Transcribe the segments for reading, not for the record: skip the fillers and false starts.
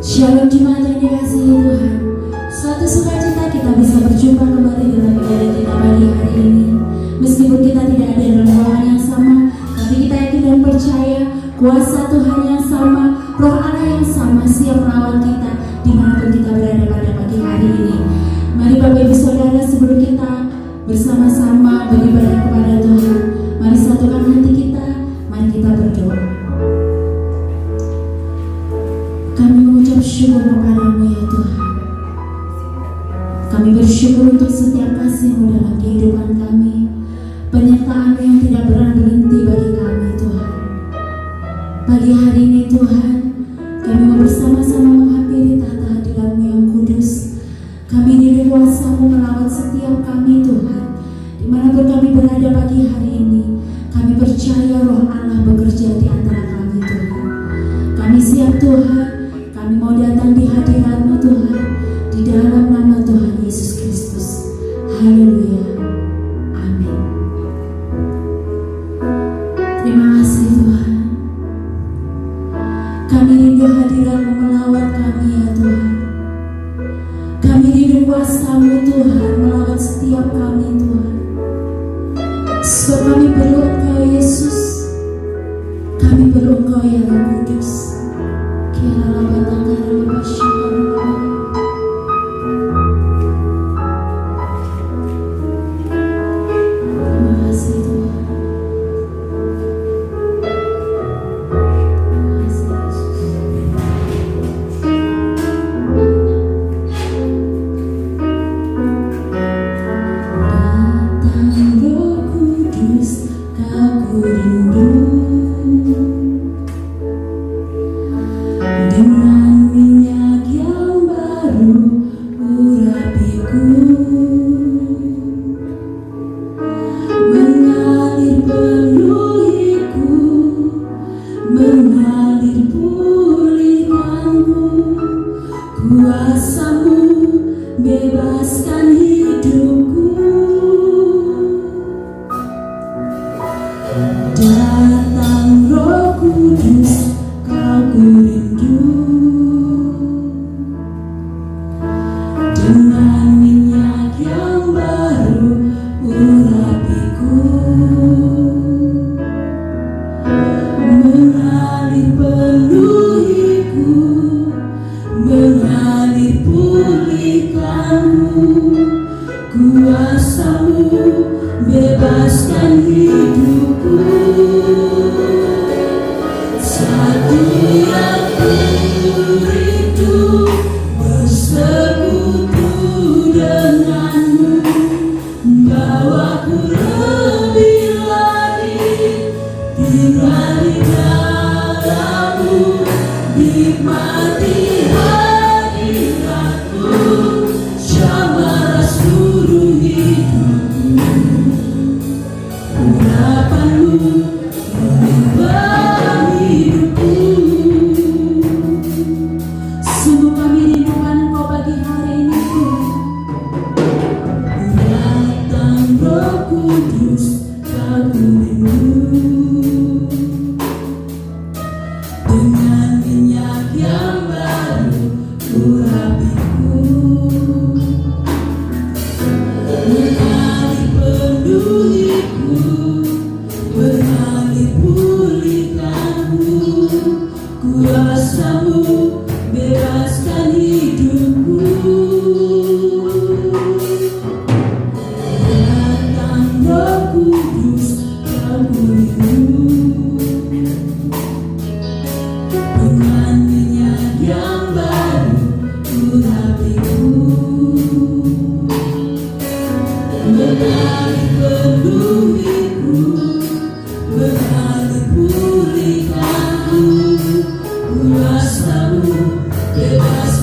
Shalom jemaat yang dikasihi Tuhan. Suatu sukacita kita bisa berjumpa kembali dalam ibadah kita pagi hari ini. Meskipun kita tidak ada dalam ruangan yang sama, tapi kita yakin dan percaya kuasa Tuhan yang sama, Roh Allah yang sama siap merawat kita dimanapun kita berada pada pagi hari ini. Mari Bapak Ibu Saudara, sebelum kita bersama-sama beribadah kepada Tuhan, mari satukan hati kita, mari kita berdoa. Kami mengucap syukur kepadamu ya Tuhan. Kami bersyukur untuk setiap kasih-Mu dalam kehidupan kami, penyertaan-Mu yang tidak pernah berhenti bagi kami Tuhan. Pagi hari ini Tuhan, kami mau bersama-sama menghampiri tahta hadirat-Mu yang kudus. Kami rindu kuasa-Mu merawat setiap kami Tuhan. Dimanapun kami berada pagi hari ini, kami percaya Roh Allah bekerja di antara kami Tuhan. Kami siap Tuhan, kami mau datang di hadirat-Mu Tuhan, di dalam nama Tuhan Yesus Kristus. Haleluya. Amin. Terima kasih Tuhan. Kami rindu hadirat-Mu melawat kami ya Tuhan. Kami rindu kuasa-Mu Tuhan melawat setiap kami Tuhan. Sebab kami perlu Engkau Yesus. Kami perlu Engkau ya Roh Kudus. Terima kasih Tuhan. Datang Roh Kudus, Aku rindu. Dengan minyak yang baru urapiku, mengalir penuhiku, mengalir pulihkanku. Kuasa-Mu bebaskan hidupku. Datang Roh Kudus, Aku rindu. Dengan minyak yang baru urapiku, mengalir penuhiku, mengalir pulihkanku. Kuasa-Mu bebaskan hidupku. Satu yang rindu bersekutu dengan-Mu, bawaku lebih lagi tinggal di dalam-Mu, nikmati hadirat-Mu, jamahlah seluruh hidupku. Urapan-Mu mengubah hidupku. Sungguh kami rindukan Engkau pagi hari ini Tuhan. Datang Roh Kudus, Aku rindu. Dengan minyak yang baru urapiku, mengalir penuhiku, mengalir pulihkanku. Kuasa-Mu bebaskan hidupku. Datang Roh Kudus, Aku rindu. Dengan minyak yang baru urapiku, mengalir penuhiku, mengalir pulihkanku. Kuasa-Mu bebaskan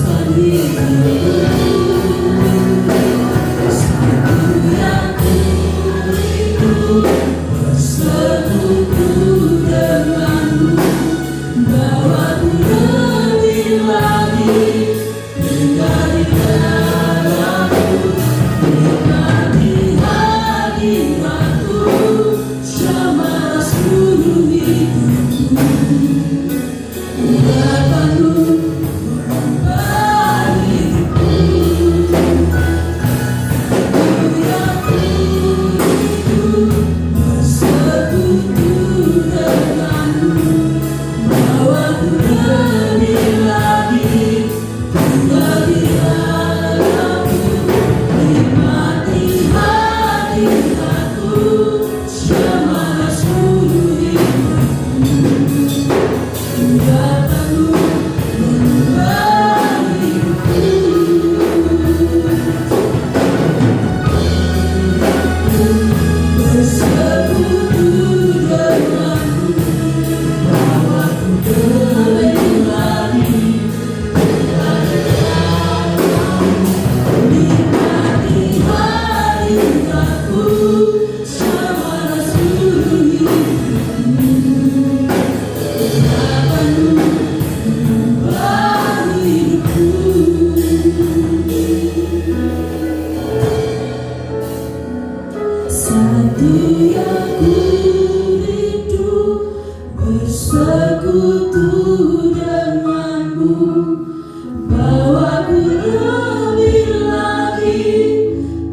bersekutu denganmu, bawaku lebih lagi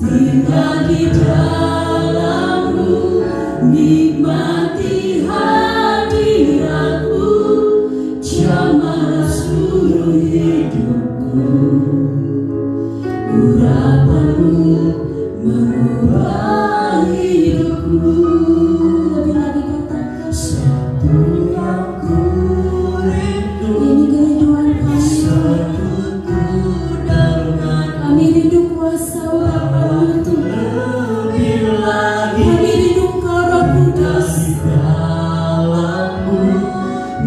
tinggal di dalammu, nikmati hadiratmu, jamahlah seluruh hidupku. Urapanmu mengubah hidupku. Lebih lagi katakan, satu yang ku rindu. Ini kerinduan kami. Sekutu dengan kami rindu kuasa urapanmu Tuhan. Lebih lagi kami rindu Engkau Roh Kudus. Dalammu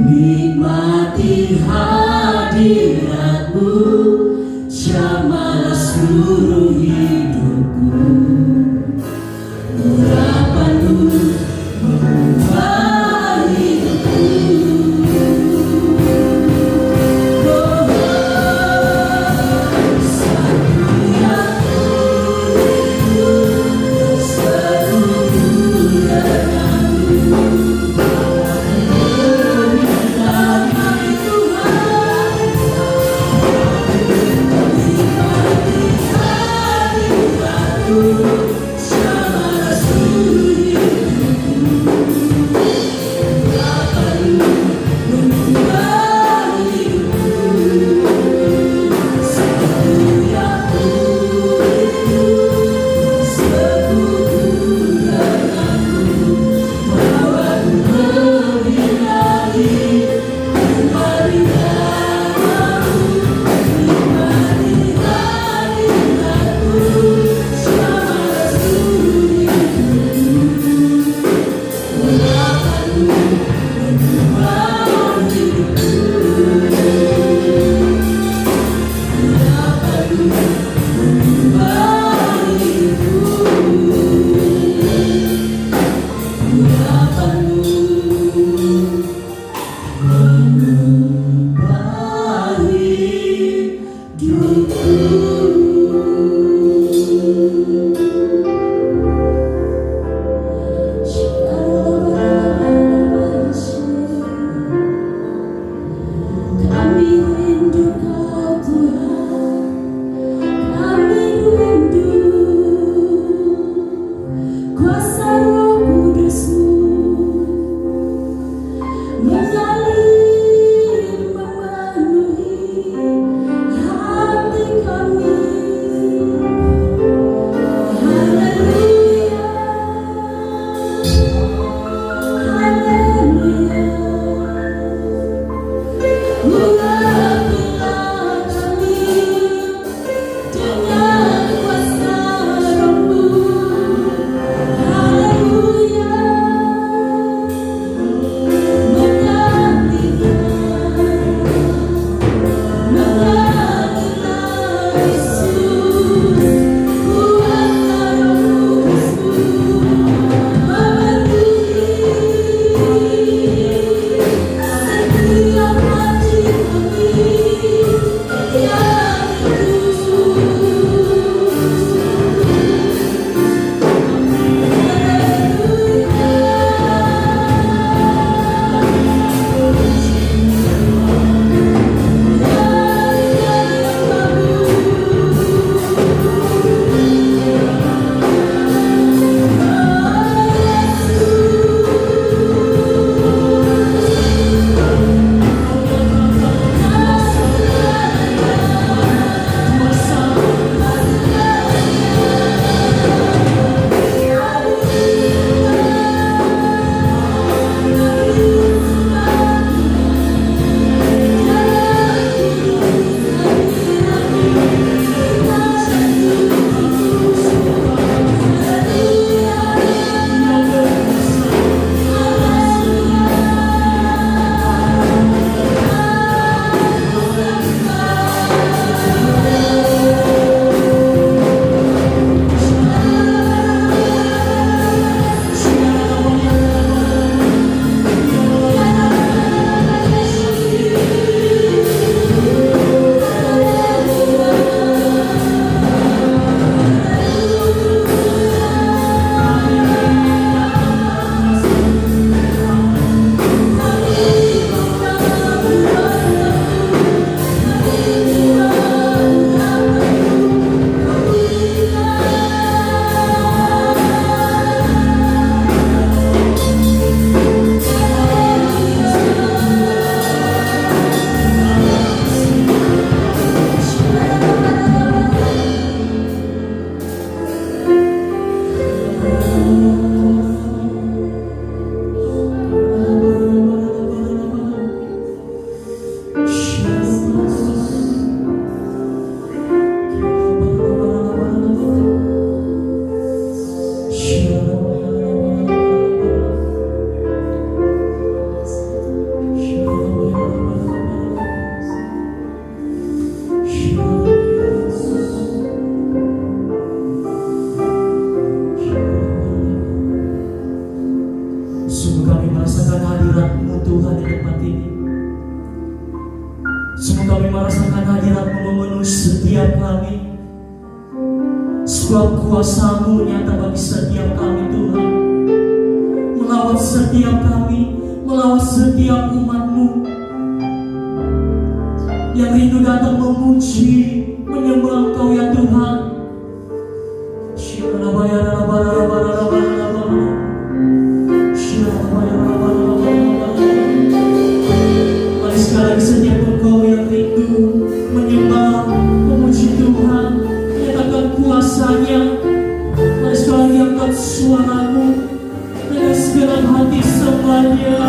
nikmati hadiratmu, jamahlah seluruh hidupku. Urapanmu mengubah hidupku. Oh, satu yang ku rindu, bersekutu denganmu, lebih lagi Tuhan, nikmati hadiratmu, jamahlah seluruh hidupku. Urapanmu mengubah hidupku. Satu yang ku rindu, bersekutu denganmu, bawaku lebih lagi tinggal di dalammu, nikmati hadiratmu, jamahlah seluruh hidupku. Urapanmu mengubah hidupku. Urapanmu mengubah hidupku. Urapanmu mengubah hidupku. Kami rindu Kau Tuhan, kami rindu kuasa Roh Kudus-Mu mengalir kami merasakan hadirat-Mu memenuhi setiap kami. Sebab kuasa-Mu nyata bagi setiap kami Tuhan, melawat setiap kami, melawat setiap umat-Mu yang rindu datang memuji, menyembah Engkau ya Tuhan. Mari sekali lagi setiap Engkau yang rindu menyembah, memuji Tuhan, menyatakan kuasa-Nya. Mari sekali lagi angkat suara-Mu dengan segenap hati sembahnya.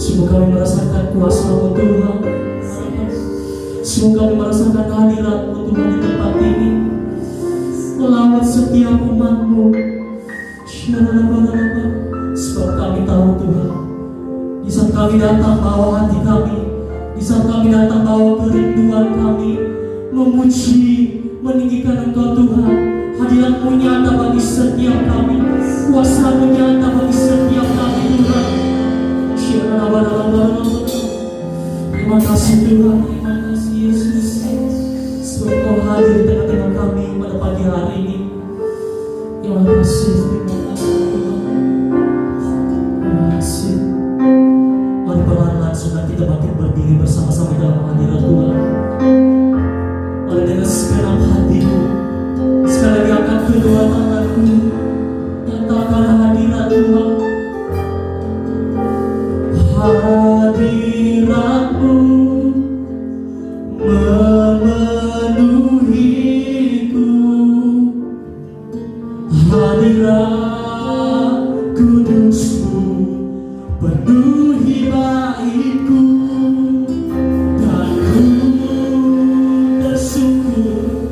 Semoga kami merasakan kuasa-Mu Tuhan. Semoga kami merasakan hadirat-Mu Tuhan di tempat ini, melawat setiap umat-Mu. Sebab kami tahu Tuhan, di saat kami datang bawa hati kami, di saat kami datang bawa kerinduan kami, memuji, meninggikan Engkau Tuhan, hadirat-Mu nyata bagi setiap kami, kuasa-Mu nyata bagi setiap kami Tuhan. Terima kasih Tuhan, terima kasih Yesus, sebab Kau hadir di tengah-tengah kami pada pagi hari ini. Terima kasih Tuhan, terima kasih. Mari perlahan-lahan sudah kita bangkit berdiri bersama-sama dalam hadirat Tuhan. Mari dengan segenap hatimu, sekali lagi angkat kedua tanganku, nyatakan hadirat Tuhan. Hadirat-Mu memenuhiku, hadirat kudus-Mu penuhi baitku, dan ku bersyukur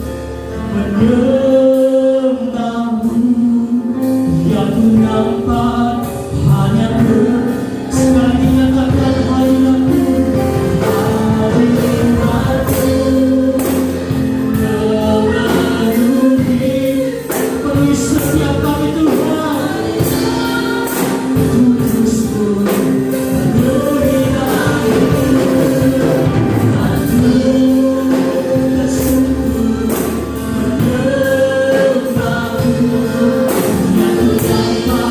menyembah-Mu yang ku nampak hanya sekali nyatakan hadirat-Mu, hadirat-Mu memenuhi, penuhi setiap kami Tuhan. Kudus-Mu penuhi baitku, dan ku bersyukur menyembah-Mu yang ku nampak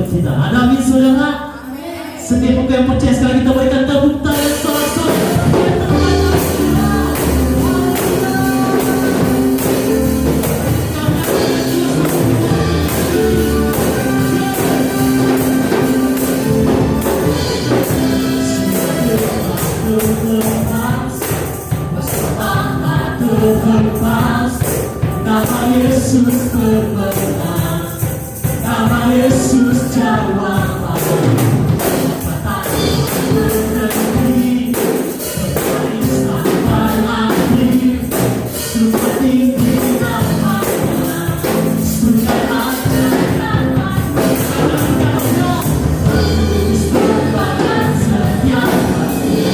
kita. Ada amin saudara? Setiap yang percaya sekali kita berikan tepuk tangan sorak-sorak. Terlepas, nama Yesus bermenang, nama Yesus jawab kata berhenti, berbaris sampai akhir, sumpah tinggi namanya, sudah ada namanya, Yesus berbadan setiap hati.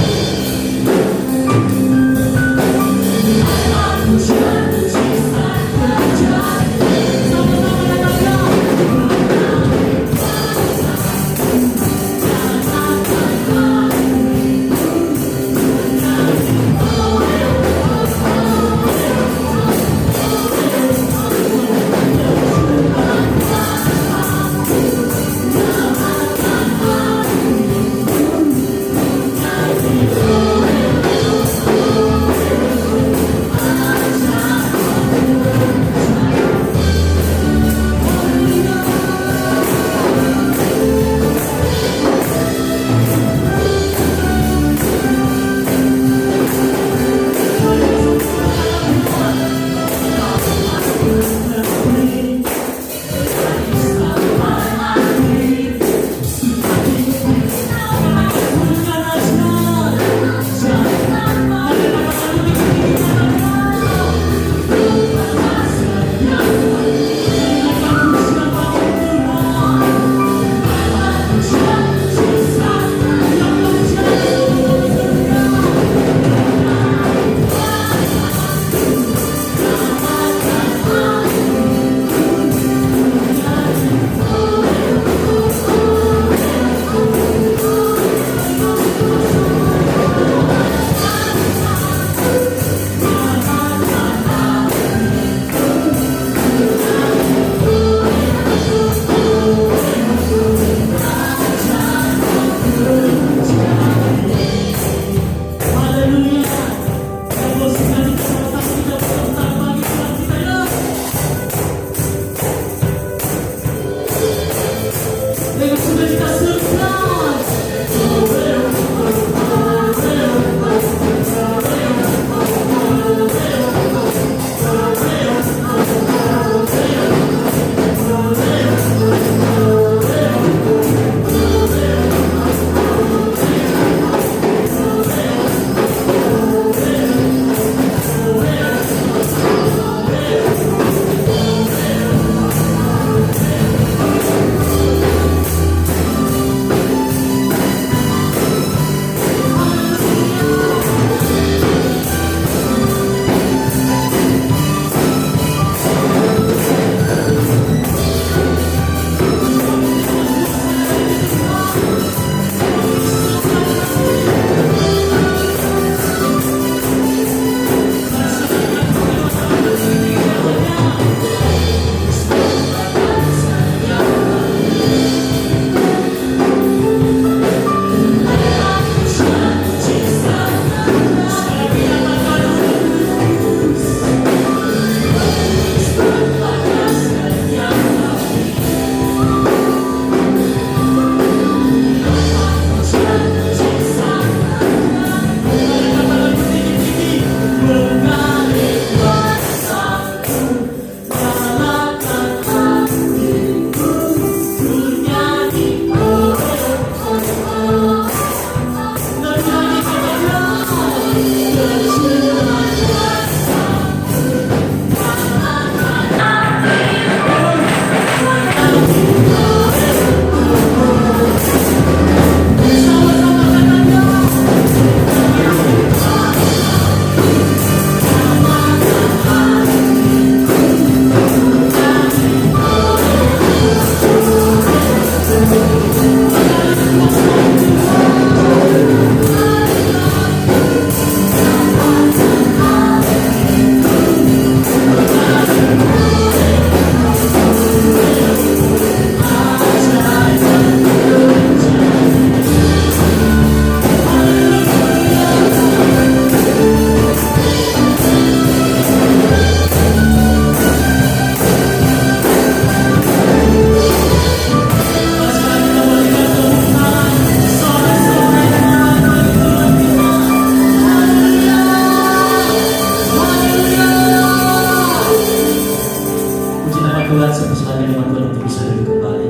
sepersilakan nama Tuhan untuk bisa duduk kembali.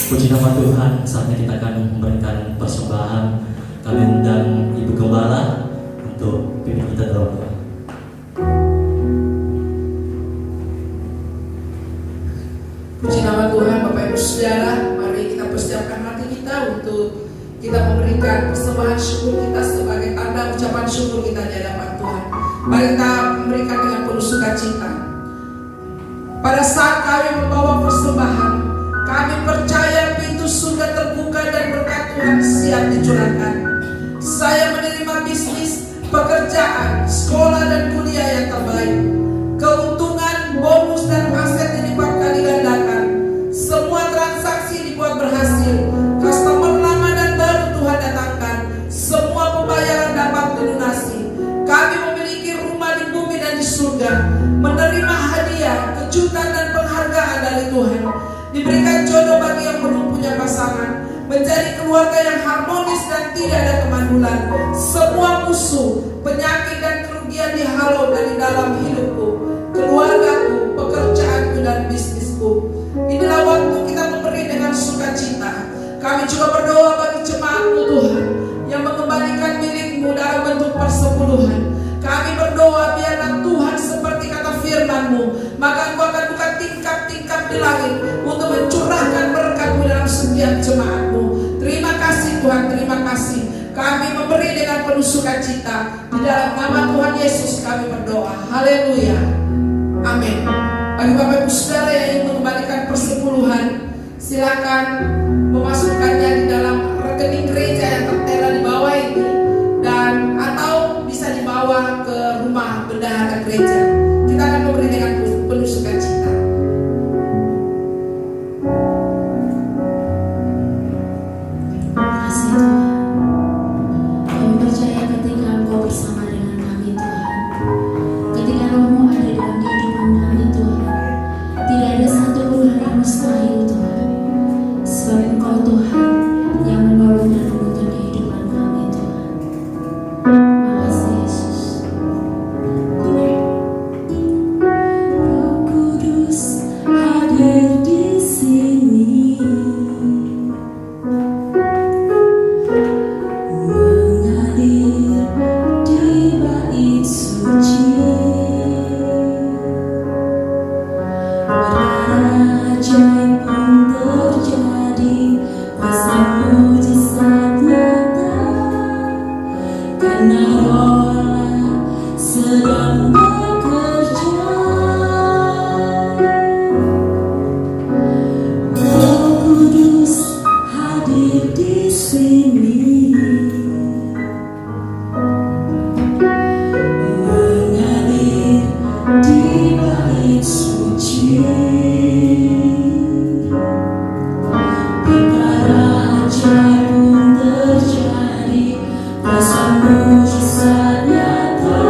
Puji nama Tuhan, saatnya kita akan memberikan persembahan. Kami undang Ibu Gembala untuk pimpin kita dalam doa. Puji nama Tuhan, Bapak Ibu Saudara, mari kita persiapkan hati kita untuk kita memberikan persembahan syukur kita sebagai tanda ucapan syukur kita di hadapan Tuhan. Mari kita memberikan dengan penuh sukacita. Pada saat kami membawa persembahan, kami percaya pintu surga terbuka dan berkat Tuhan siap dicurahkan. Saya menerima bisnis, pekerjaan, sekolah dan kuliah yang terbaik. Keuntungan, bonus dan aset dilipat kali gandakan. Semua transaksi dibuat berhasil. Customer lama dan baru Tuhan datangkan. Semua pembayaran dapat dilunasi. Kami memiliki rumah di bumi dan di surga. Menerima hadiah, kejutan dan penghargaan dari Tuhan. Diberikan jodoh bagi yang belum punya pasangan. Menjadi keluarga yang harmonis dan tidak ada kemandulan. Semua musuh, penyakit dan kerugian dihalau dari dalam hidupku, keluargaku, pekerjaanku dan bisnisku. Inilah waktu kita memberi dengan sukacita. Kami juga berdoa bagi jemaat-Mu Tuhan yang mengembalikan milikmu dalam bentuk persepuluhan. Kami berdoa biarlah Tuhan seperti kata firman-Mu, maka Engkau akan buka tingkap-tingkap di langit untuk mencurahkan berkat-Mu dalam setiap jemaat-Mu. Terima kasih Tuhan, terima kasih. Kami memberi dengan penuh sukacita. Di dalam nama Tuhan Yesus kami berdoa. Haleluya. Amin. Bagi Bapak Ibu Saudara yang ingin mengembalikan persepuluhan, silakan memasukkannya di dalam rekening gereja yang tertera di bawah ini, dan atau bisa dibawa ke rumah bendahara gereja. Kita akan memberi dengan penuh sukacita. Terima kasih Tuhan. Kami percaya ketika Engkau bersama dengan kami Tuhan, ketika Roh-Mu ada dalam kehidupan kami Tuhan, tidak ada satu pun hal yang mustahil Tuhan. Sebab Engkau Tuhan yang menolong dan menuntun kehidupan kami Tuhan. Terima kasih Yesus. Roh Kudus hadir di sini, mengalir di bait suci. Perkara ajaib pun terjadi, kuasa mujizat nyata, karena Roh Allah sedang bekerja. Roh Kudus hadir di sini, mengalir di bait suci. Perkara ajaib pun terjadi, kuasa mujizat nyata,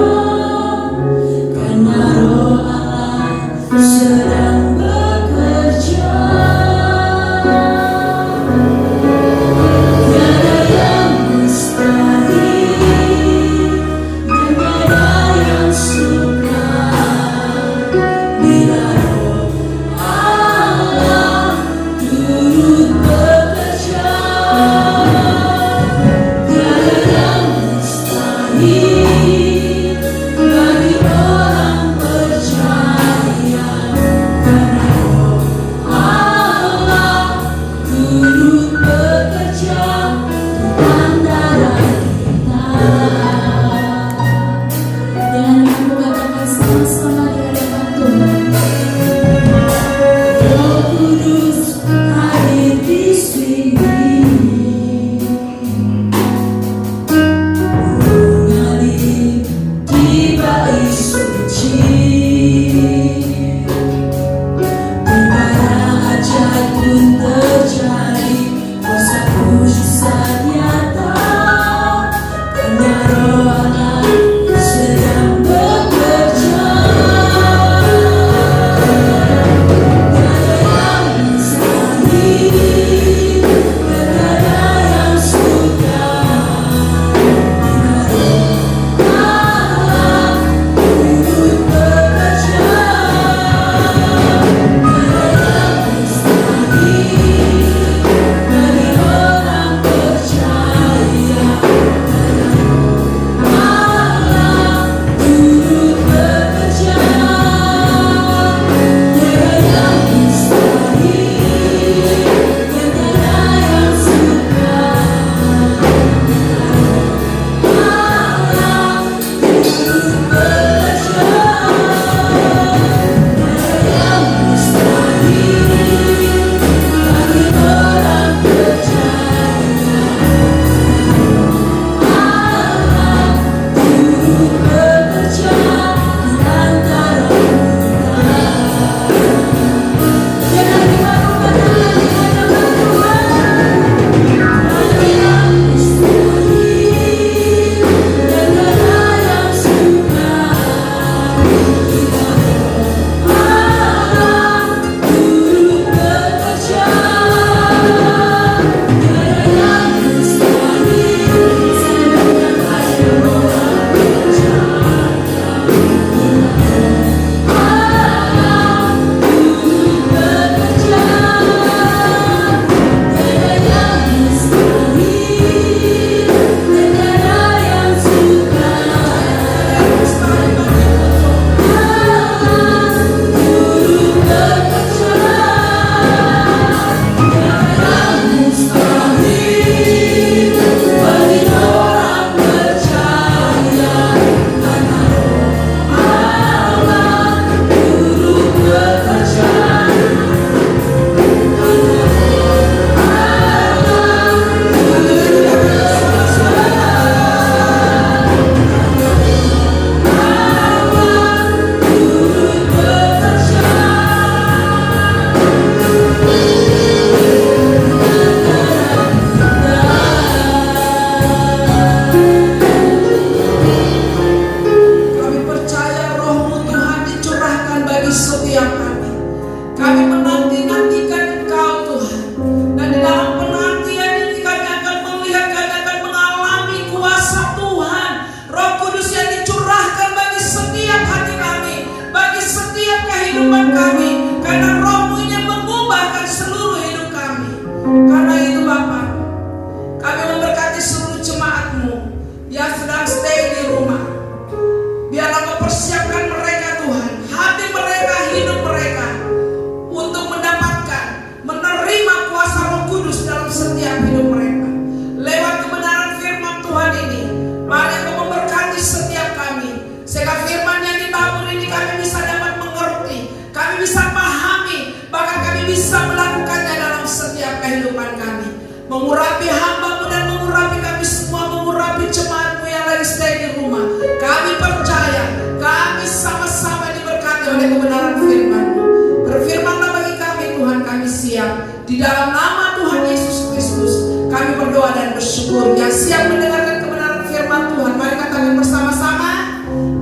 Sehingga firman yang ditabur ini kami bisa dapat mengerti, kami bisa pahami, bahkan kami bisa melakukannya dalam setiap kehidupan kami. Mengurapi hamba-Mu dan mengurapi kami semua, mengurapi jemaat-Mu yang lagi stay di rumah. Kami percaya, kami sama-sama diberkati oleh kebenaran firman-Mu. Berfirmanlah bagi kami Tuhan, kami siap. Di dalam nama Tuhan Yesus Kristus kami berdoa dan bersyukur. Yang siap mendengarkan kebenaran firman Tuhan, mari katakan bersama-sama,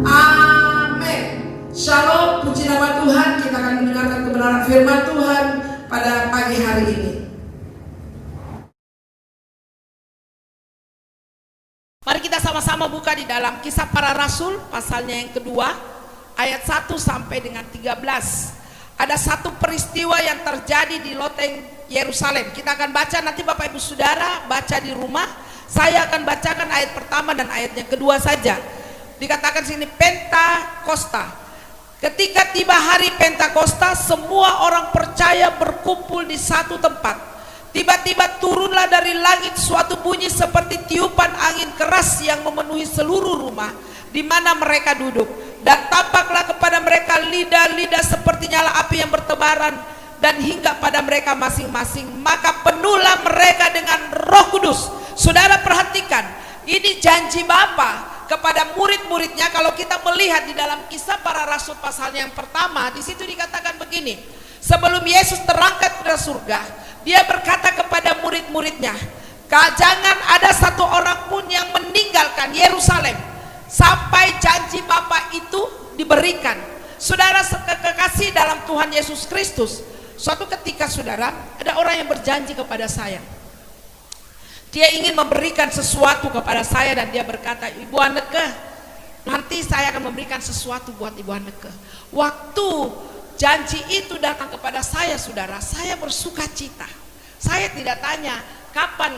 amin. Shalom, puji nama Tuhan. Kita akan mendengarkan kebenaran firman Tuhan pada pagi hari ini. Mari kita sama-sama buka di dalam Kisah Para Rasul pasalnya yang kedua, ayat 1 sampai dengan 13. Ada satu peristiwa yang terjadi di loteng Yerusalem. Kita akan baca, nanti Bapak Ibu Saudara baca di rumah. Saya akan bacakan ayat pertama dan ayat yang kedua saja. Dikatakan sini Pentakosta. Ketika tiba hari Pentakosta, semua orang percaya berkumpul di satu tempat. Tiba-tiba turunlah dari langit suatu bunyi seperti tiupan angin keras yang memenuhi seluruh rumah di mana mereka duduk. Dan tampaklah kepada mereka lidah-lidah seperti nyala api yang bertebaran dan hingga pada mereka masing-masing. Maka penuhlah mereka dengan Roh Kudus. Saudara perhatikan, ini janji Bapa kepada murid-muridnya. Kalau kita melihat di dalam Kisah Para Rasul pasalnya yang pertama, di situ dikatakan begini. Sebelum Yesus terangkat ke surga, Dia berkata kepada murid-muridnya, jangan ada satu orang pun yang meninggalkan Yerusalem sampai janji Bapa itu diberikan. Saudara kekasih dalam Tuhan Yesus Kristus, suatu ketika saudara, ada orang yang berjanji kepada saya. Dia ingin memberikan sesuatu kepada saya dan dia berkata, Ibu Anneke, nanti saya akan memberikan sesuatu buat Ibu Anneke. Waktu janji itu datang kepada saya saudara, saya bersuka cita. Saya tidak tanya kapan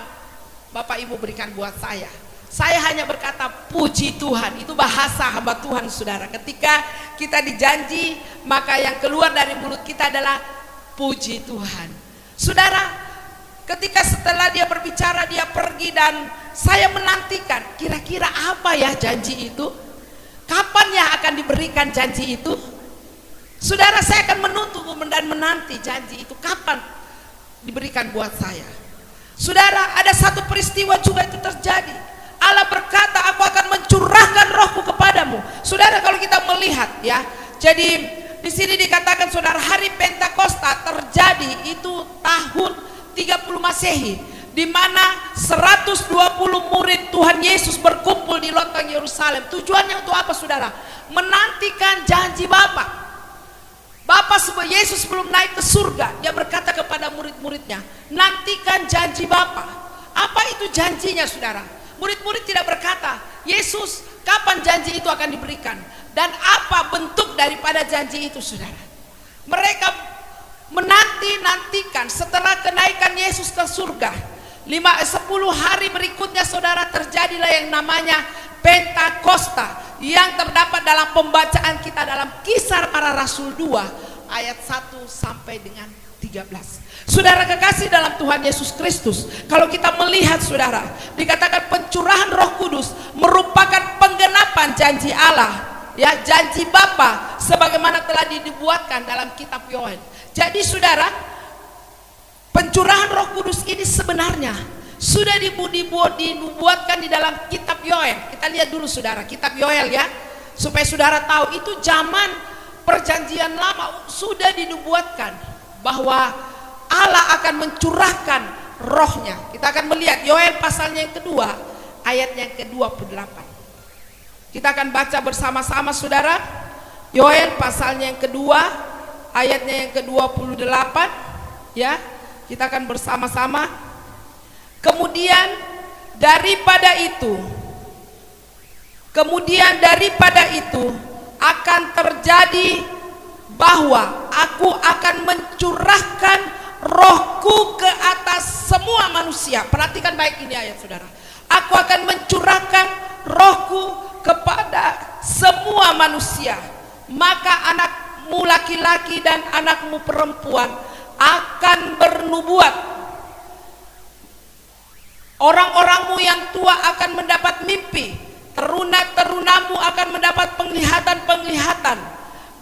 Bapak Ibu berikan buat saya. Saya hanya berkata puji Tuhan. Itu bahasa hamba Tuhan saudara. Ketika kita dijanji, maka yang keluar dari mulut kita adalah puji Tuhan. Saudara, ketika setelah dia berbicara, dia pergi dan saya menantikan kira-kira apa ya janji itu, kapan ya akan diberikan janji itu. Saudara, saya akan menuntut dan menanti janji itu kapan diberikan buat saya. Saudara, ada satu peristiwa juga itu terjadi. Allah berkata, aku akan mencurahkan rohku kepadamu. Saudara, kalau kita melihat ya, jadi di sini dikatakan saudara, hari Pentakosta terjadi itu tahun 30 Masehi, di mana 120 murid Tuhan Yesus berkumpul di loteng Yerusalem. Tujuannya untuk apa saudara? Menantikan janji Bapa. Bapa Yesus sebelum naik ke surga, dia berkata kepada murid-muridnya, nantikan janji Bapa. Apa itu janjinya saudara? Murid-murid tidak berkata, Yesus kapan janji itu akan diberikan dan apa bentuk daripada janji itu saudara. Mereka menanti-nantikan setelah kenaikan Yesus ke surga. 10 hari berikutnya saudara, terjadilah yang namanya Pentakosta yang terdapat dalam pembacaan kita dalam Kisah Para Rasul 2 ayat 1 sampai dengan 13. Saudara kekasih dalam Tuhan Yesus Kristus, kalau kita melihat saudara, dikatakan pencurahan Roh Kudus merupakan penggenapan janji Allah, ya, janji Bapa sebagaimana telah dibuatkan dalam kitab Yoel. Jadi saudara, pencurahan Roh Kudus ini sebenarnya sudah dibuatkan di dalam kitab Yoel. Kita lihat dulu saudara, kitab Yoel ya, supaya saudara tahu itu zaman perjanjian lama sudah dinubuatkan bahwa Allah akan mencurahkan rohnya. Kita akan melihat Yoel pasalnya yang kedua, ayat yang ke-28. Kita akan baca bersama-sama saudara. Yoel pasalnya yang kedua, ayatnya yang ke-28 ya. Kita akan bersama-sama. Kemudian daripada itu akan terjadi bahwa aku akan mencurahkan rohku ke atas semua manusia. Perhatikan baik ini ayat saudara. Aku akan mencurahkan rohku kepada semua manusia. Maka anakmu laki-laki dan anakmu perempuan akan bernubuat. Orang-orangmu yang tua akan mendapat mimpi. teruna-terunamu akan mendapat penglihatan-penglihatan,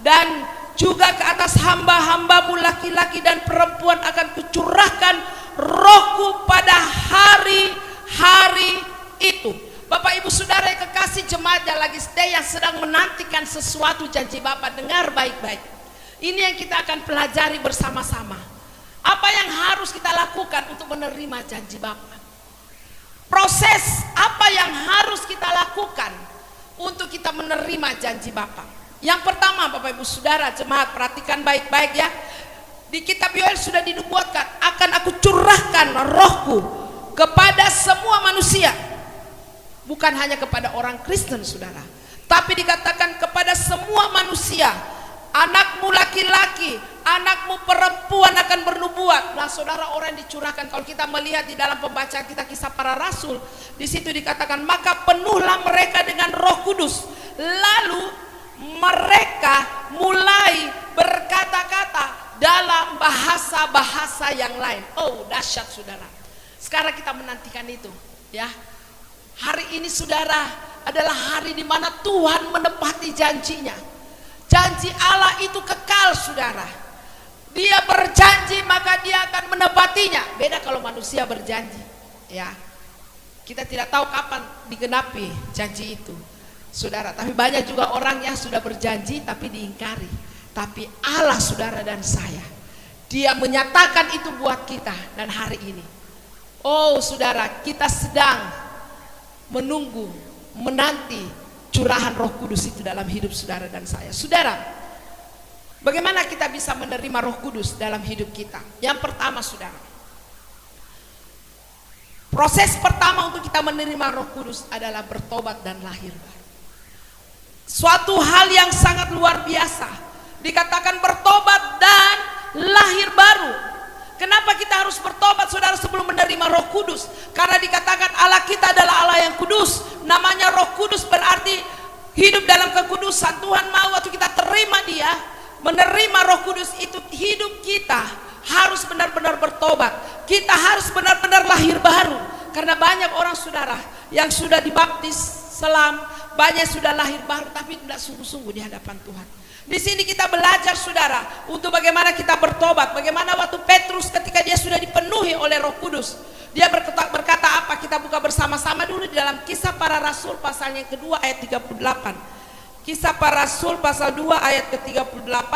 dan juga ke atas hamba-hambamu laki-laki dan perempuan akan kucurahkan rohku pada hari-hari itu. Bapak ibu saudara yang kekasih, jemaat yang lagi stay, yang sedang menantikan sesuatu janji Bapak, dengar baik-baik. Ini yang kita akan pelajari bersama-sama. Apa yang harus kita lakukan untuk menerima janji Bapak? Proses apa yang harus kita lakukan untuk kita menerima janji Bapak? Yang pertama, Bapak ibu saudara jemaat, perhatikan baik-baik ya. Di kitab Yoel sudah dinubuatkan, akan aku curahkan rohku kepada semua manusia. Bukan hanya kepada orang Kristen saudara, tapi dikatakan kepada semua manusia. Anakmu laki-laki, anakmu perempuan akan bernubuat. Nah saudara, orang yang dicurahkan, kalau kita melihat di dalam pembacaan kita Kisah Para Rasul, di situ dikatakan maka penuhlah mereka dengan Roh Kudus, lalu mereka mulai berkata-kata dalam bahasa-bahasa yang lain. Oh dahsyat saudara. Sekarang kita menantikan itu ya. Hari ini saudara adalah hari di mana Tuhan menepati janjinya. Janji Allah itu kekal saudara. Dia berjanji maka dia akan menepatinya. Beda kalau manusia berjanji ya. Kita tidak tahu kapan digenapi janji itu saudara. Tapi banyak juga orang yang sudah berjanji tapi diingkari. Tapi Allah saudara dan saya, dia menyatakan itu buat kita. Dan hari ini, oh saudara, kita sedang menunggu, menanti curahan Roh Kudus itu dalam hidup saudara dan saya. Saudara, bagaimana kita bisa menerima Roh Kudus dalam hidup kita? Yang pertama saudara, proses pertama untuk kita menerima Roh Kudus adalah bertobat dan lahir baru. Suatu hal yang sangat luar biasa, dikatakan bertobat dan lahir baru. Kenapa kita harus bertobat saudara sebelum menerima Roh Kudus? Karena dikatakan Allah kita adalah Allah yang kudus. Namanya Roh Kudus berarti hidup dalam kekudusan. Tuhan mau waktu kita terima dia, menerima Roh Kudus itu, hidup kita harus benar-benar bertobat. Kita harus benar-benar lahir baru. Karena banyak orang saudara yang sudah dibaptis selam, banyak sudah lahir baru tapi tidak sungguh-sungguh di hadapan Tuhan. Di sini kita belajar saudara untuk bagaimana kita bertobat. Bagaimana waktu Petrus ketika dia sudah dipenuhi oleh Roh Kudus, dia berkata apa? Kita buka bersama-sama dulu di dalam Kisah Para Rasul pasal yang kedua ayat 38. Kisah Para Rasul pasal 2 ayat ke-38.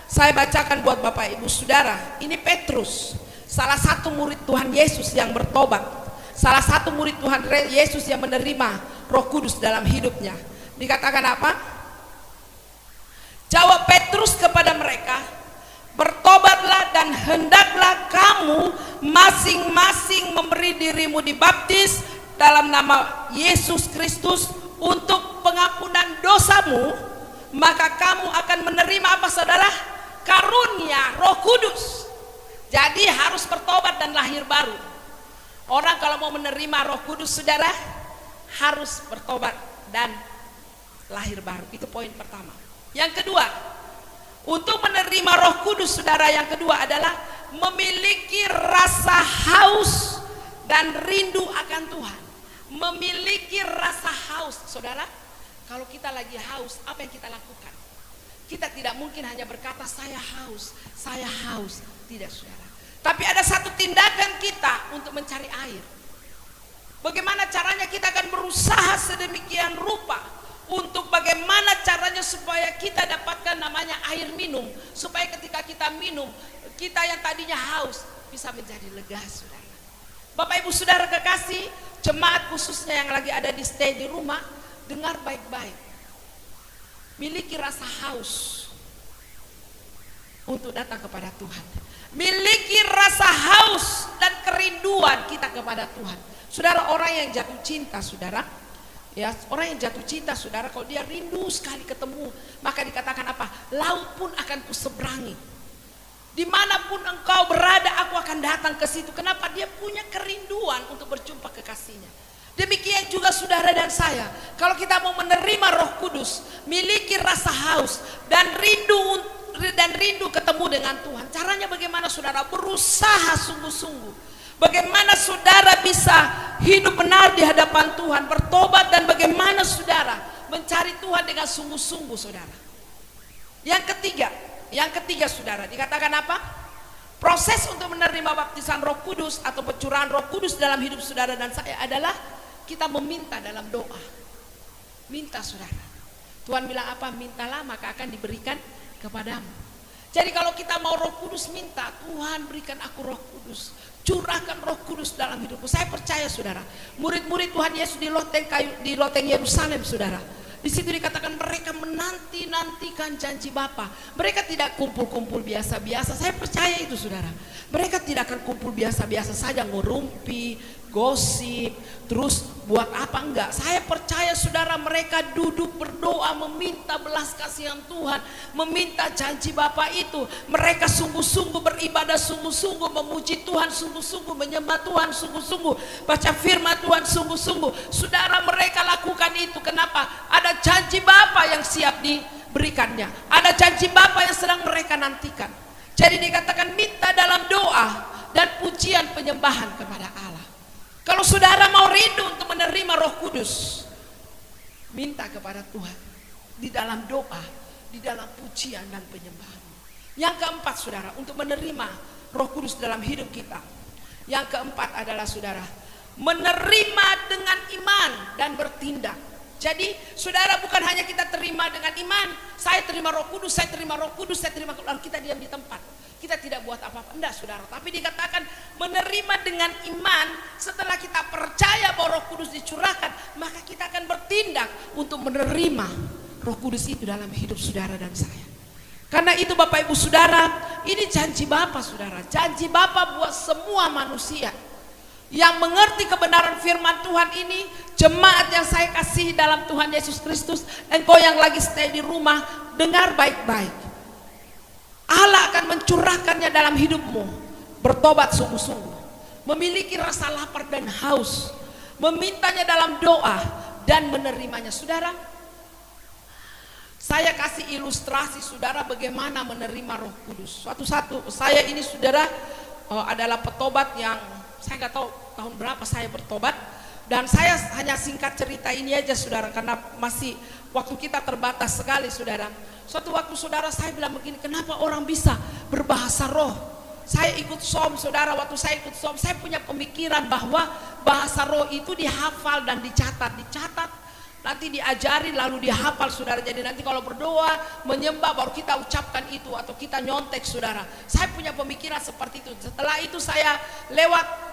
Saya bacakan buat Bapak Ibu saudara. Ini Petrus, salah satu murid Tuhan Yesus yang bertobat, salah satu murid Tuhan Yesus yang menerima Roh Kudus dalam hidupnya. Dikatakan apa? Jawab Petrus kepada mereka, bertobatlah dan hendaklah kamu masing-masing memberi dirimu dibaptis dalam nama Yesus Kristus untuk pengampunan dosamu, maka kamu akan menerima apa saudara? Karunia Roh Kudus. Jadi harus bertobat dan lahir baru. Orang kalau mau menerima Roh Kudus saudara, harus bertobat dan lahir baru. Itu poin pertama. Yang kedua, untuk menerima Roh Kudus saudara, yang kedua adalah memiliki rasa haus dan rindu akan Tuhan. Memiliki rasa haus saudara. Kalau kita lagi haus, apa yang kita lakukan? Kita tidak mungkin hanya berkata saya haus, saya haus. Tidak saudara. Tapi ada satu tindakan kita untuk mencari air. Bagaimana caranya? Kita akan berusaha sedemikian rupa untuk bagaimana caranya supaya kita dapatkan namanya air minum, supaya ketika kita minum, kita yang tadinya haus bisa menjadi lega saudara. Bapak Ibu saudara kekasih, jemaat khususnya yang lagi ada di stay di rumah, dengar baik-baik. Miliki rasa haus untuk datang kepada Tuhan. Miliki rasa haus dan kerinduan kita kepada Tuhan. Saudara, orang yang jatuh cinta saudara, ya, orang yang jatuh cinta saudara, kalau dia rindu sekali ketemu, maka dikatakan apa? Laut pun akan kuseberangi. Dimanapun engkau berada, aku akan datang ke situ. Kenapa? Dia punya kerinduan untuk berjumpa kekasihnya. Demikian juga saudara dan saya, kalau kita mau menerima Roh Kudus, miliki rasa haus dan rindu ketemu dengan Tuhan. Caranya bagaimana saudara? Berusaha sungguh-sungguh, Bagaimana saudara bisa hidup benar di hadapan Tuhan, bertobat, dan bagaimana saudara mencari Tuhan dengan sungguh-sungguh saudara. Yang ketiga saudara, dikatakan apa? Proses untuk menerima baptisan Roh Kudus atau pencurahan Roh Kudus dalam hidup saudara dan saya adalah kita meminta dalam doa. Minta saudara. Tuhan bilang apa? Mintalah maka akan diberikan kepadamu. Jadi kalau kita mau Roh Kudus, minta, Tuhan berikan aku Roh Kudus, curahkan Roh Kudus dalam hidupku. Saya percaya saudara, murid-murid Tuhan Yesus di loteng Yerusalem saudara, di situ dikatakan mereka menanti-nantikan janji Bapa. Mereka tidak kumpul-kumpul biasa-biasa. Saya percaya itu saudara. Mereka tidak akan kumpul biasa-biasa saja ngorumpi, gosip, terus buat apa, enggak. Saya percaya saudara, mereka duduk berdoa, meminta belas kasihan Tuhan, meminta janji Bapa itu. Mereka sungguh-sungguh beribadah, sungguh-sungguh memuji Tuhan, sungguh-sungguh menyembah Tuhan, sungguh-sungguh baca firman Tuhan, sungguh-sungguh. Saudara, mereka lakukan itu. Kenapa? Ada janji Bapa yang siap diberikannya, ada janji Bapa yang sedang mereka nantikan. Jadi dikatakan minta dalam doa dan pujian penyembahan kepada Allah. Kalau saudara mau rindu untuk menerima Roh Kudus, minta kepada Tuhan di dalam doa, di dalam pujian dan penyembahan. Yang keempat saudara, untuk menerima Roh Kudus dalam hidup kita, yang keempat adalah saudara, menerima dengan iman dan bertindak. Jadi saudara, bukan hanya kita terima dengan iman, saya terima Roh Kudus, saya terima Roh Kudus, saya terima, lalu kita diam di tempat, kita tidak buat apa-apa, enggak saudara. Tapi dikatakan menerima dengan iman. Setelah kita percaya bahwa Roh Kudus dicurahkan, maka kita akan bertindak untuk menerima Roh Kudus itu dalam hidup saudara dan saya. Karena itu Bapak Ibu Saudara, ini janji Bapa saudara, janji Bapa buat semua manusia yang mengerti kebenaran firman Tuhan ini. Jemaat yang saya kasih dalam Tuhan Yesus Kristus, engkau yang lagi stay di rumah, dengar baik-baik. Allah akan mencurahkannya dalam hidupmu. Bertobat sungguh-sungguh, memiliki rasa lapar dan haus, memintanya dalam doa dan menerimanya. Saudara, saya kasih ilustrasi saudara bagaimana menerima Roh Kudus. Suatu saya ini saudara adalah petobat yang saya nggak tahu tahun berapa saya bertobat, dan saya hanya singkat cerita ini aja saudara, karena masih waktu kita terbatas sekali saudara. Suatu waktu saudara saya bilang begini, kenapa orang bisa berbahasa roh? Saya ikut som saudara, waktu saya ikut som saya punya pemikiran bahwa bahasa roh itu dihafal dan dicatat, nanti diajari lalu dihafal saudara. Jadi nanti kalau berdoa menyembah baru kita ucapkan itu atau kita nyontek saudara. Saya punya pemikiran seperti itu. Setelah itu saya lewat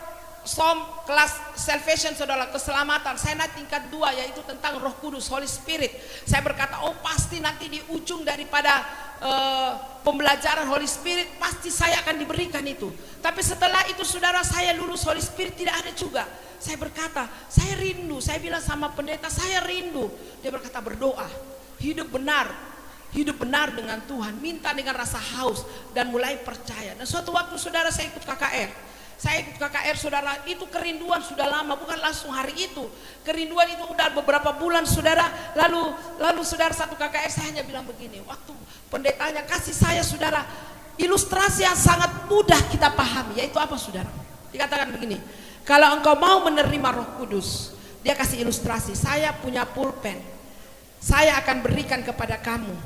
som kelas salvation saudara, keselamatan, saya naik tingkat 2, yaitu tentang Roh Kudus, Holy Spirit. Saya berkata, oh pasti nanti di ujung daripada pembelajaran Holy Spirit pasti saya akan diberikan itu. Tapi setelah itu saudara, saya lulus Holy Spirit tidak ada juga. Saya berkata, saya rindu. Saya bilang sama pendeta, saya rindu. Dia berkata, berdoa, hidup benar dengan Tuhan, minta dengan rasa haus dan mulai percaya. Dan suatu waktu saudara saya ikut KKR. Saudara, itu kerinduan sudah lama, bukan langsung hari itu. Kerinduan itu udah beberapa bulan saudara. Lalu saudara satu KKR saya hanya bilang begini, waktu pendetanya kasih saya saudara ilustrasi yang sangat mudah kita pahami, yaitu apa saudara? Dikatakan begini, kalau engkau mau menerima Roh Kudus, dia kasih ilustrasi, saya punya pulpen, saya akan berikan kepada kamu,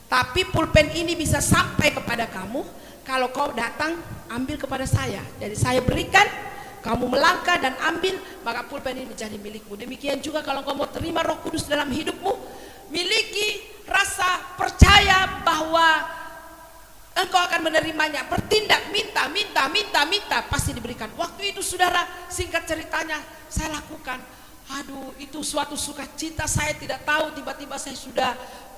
tapi pulpen ini bisa sampai kepada kamu kalau kau datang ambil kepada saya. Jadi saya berikan, kamu melangkah dan ambil, maka pulpen ini menjadi milikmu. Demikian juga kalau kau mau terima Roh Kudus dalam hidupmu, miliki rasa percaya bahwa engkau akan menerimanya, bertindak, minta, pasti diberikan. Waktu itu saudara, singkat ceritanya saya lakukan. Aduh, itu suatu sukacita, saya tidak tahu, tiba-tiba saya sudah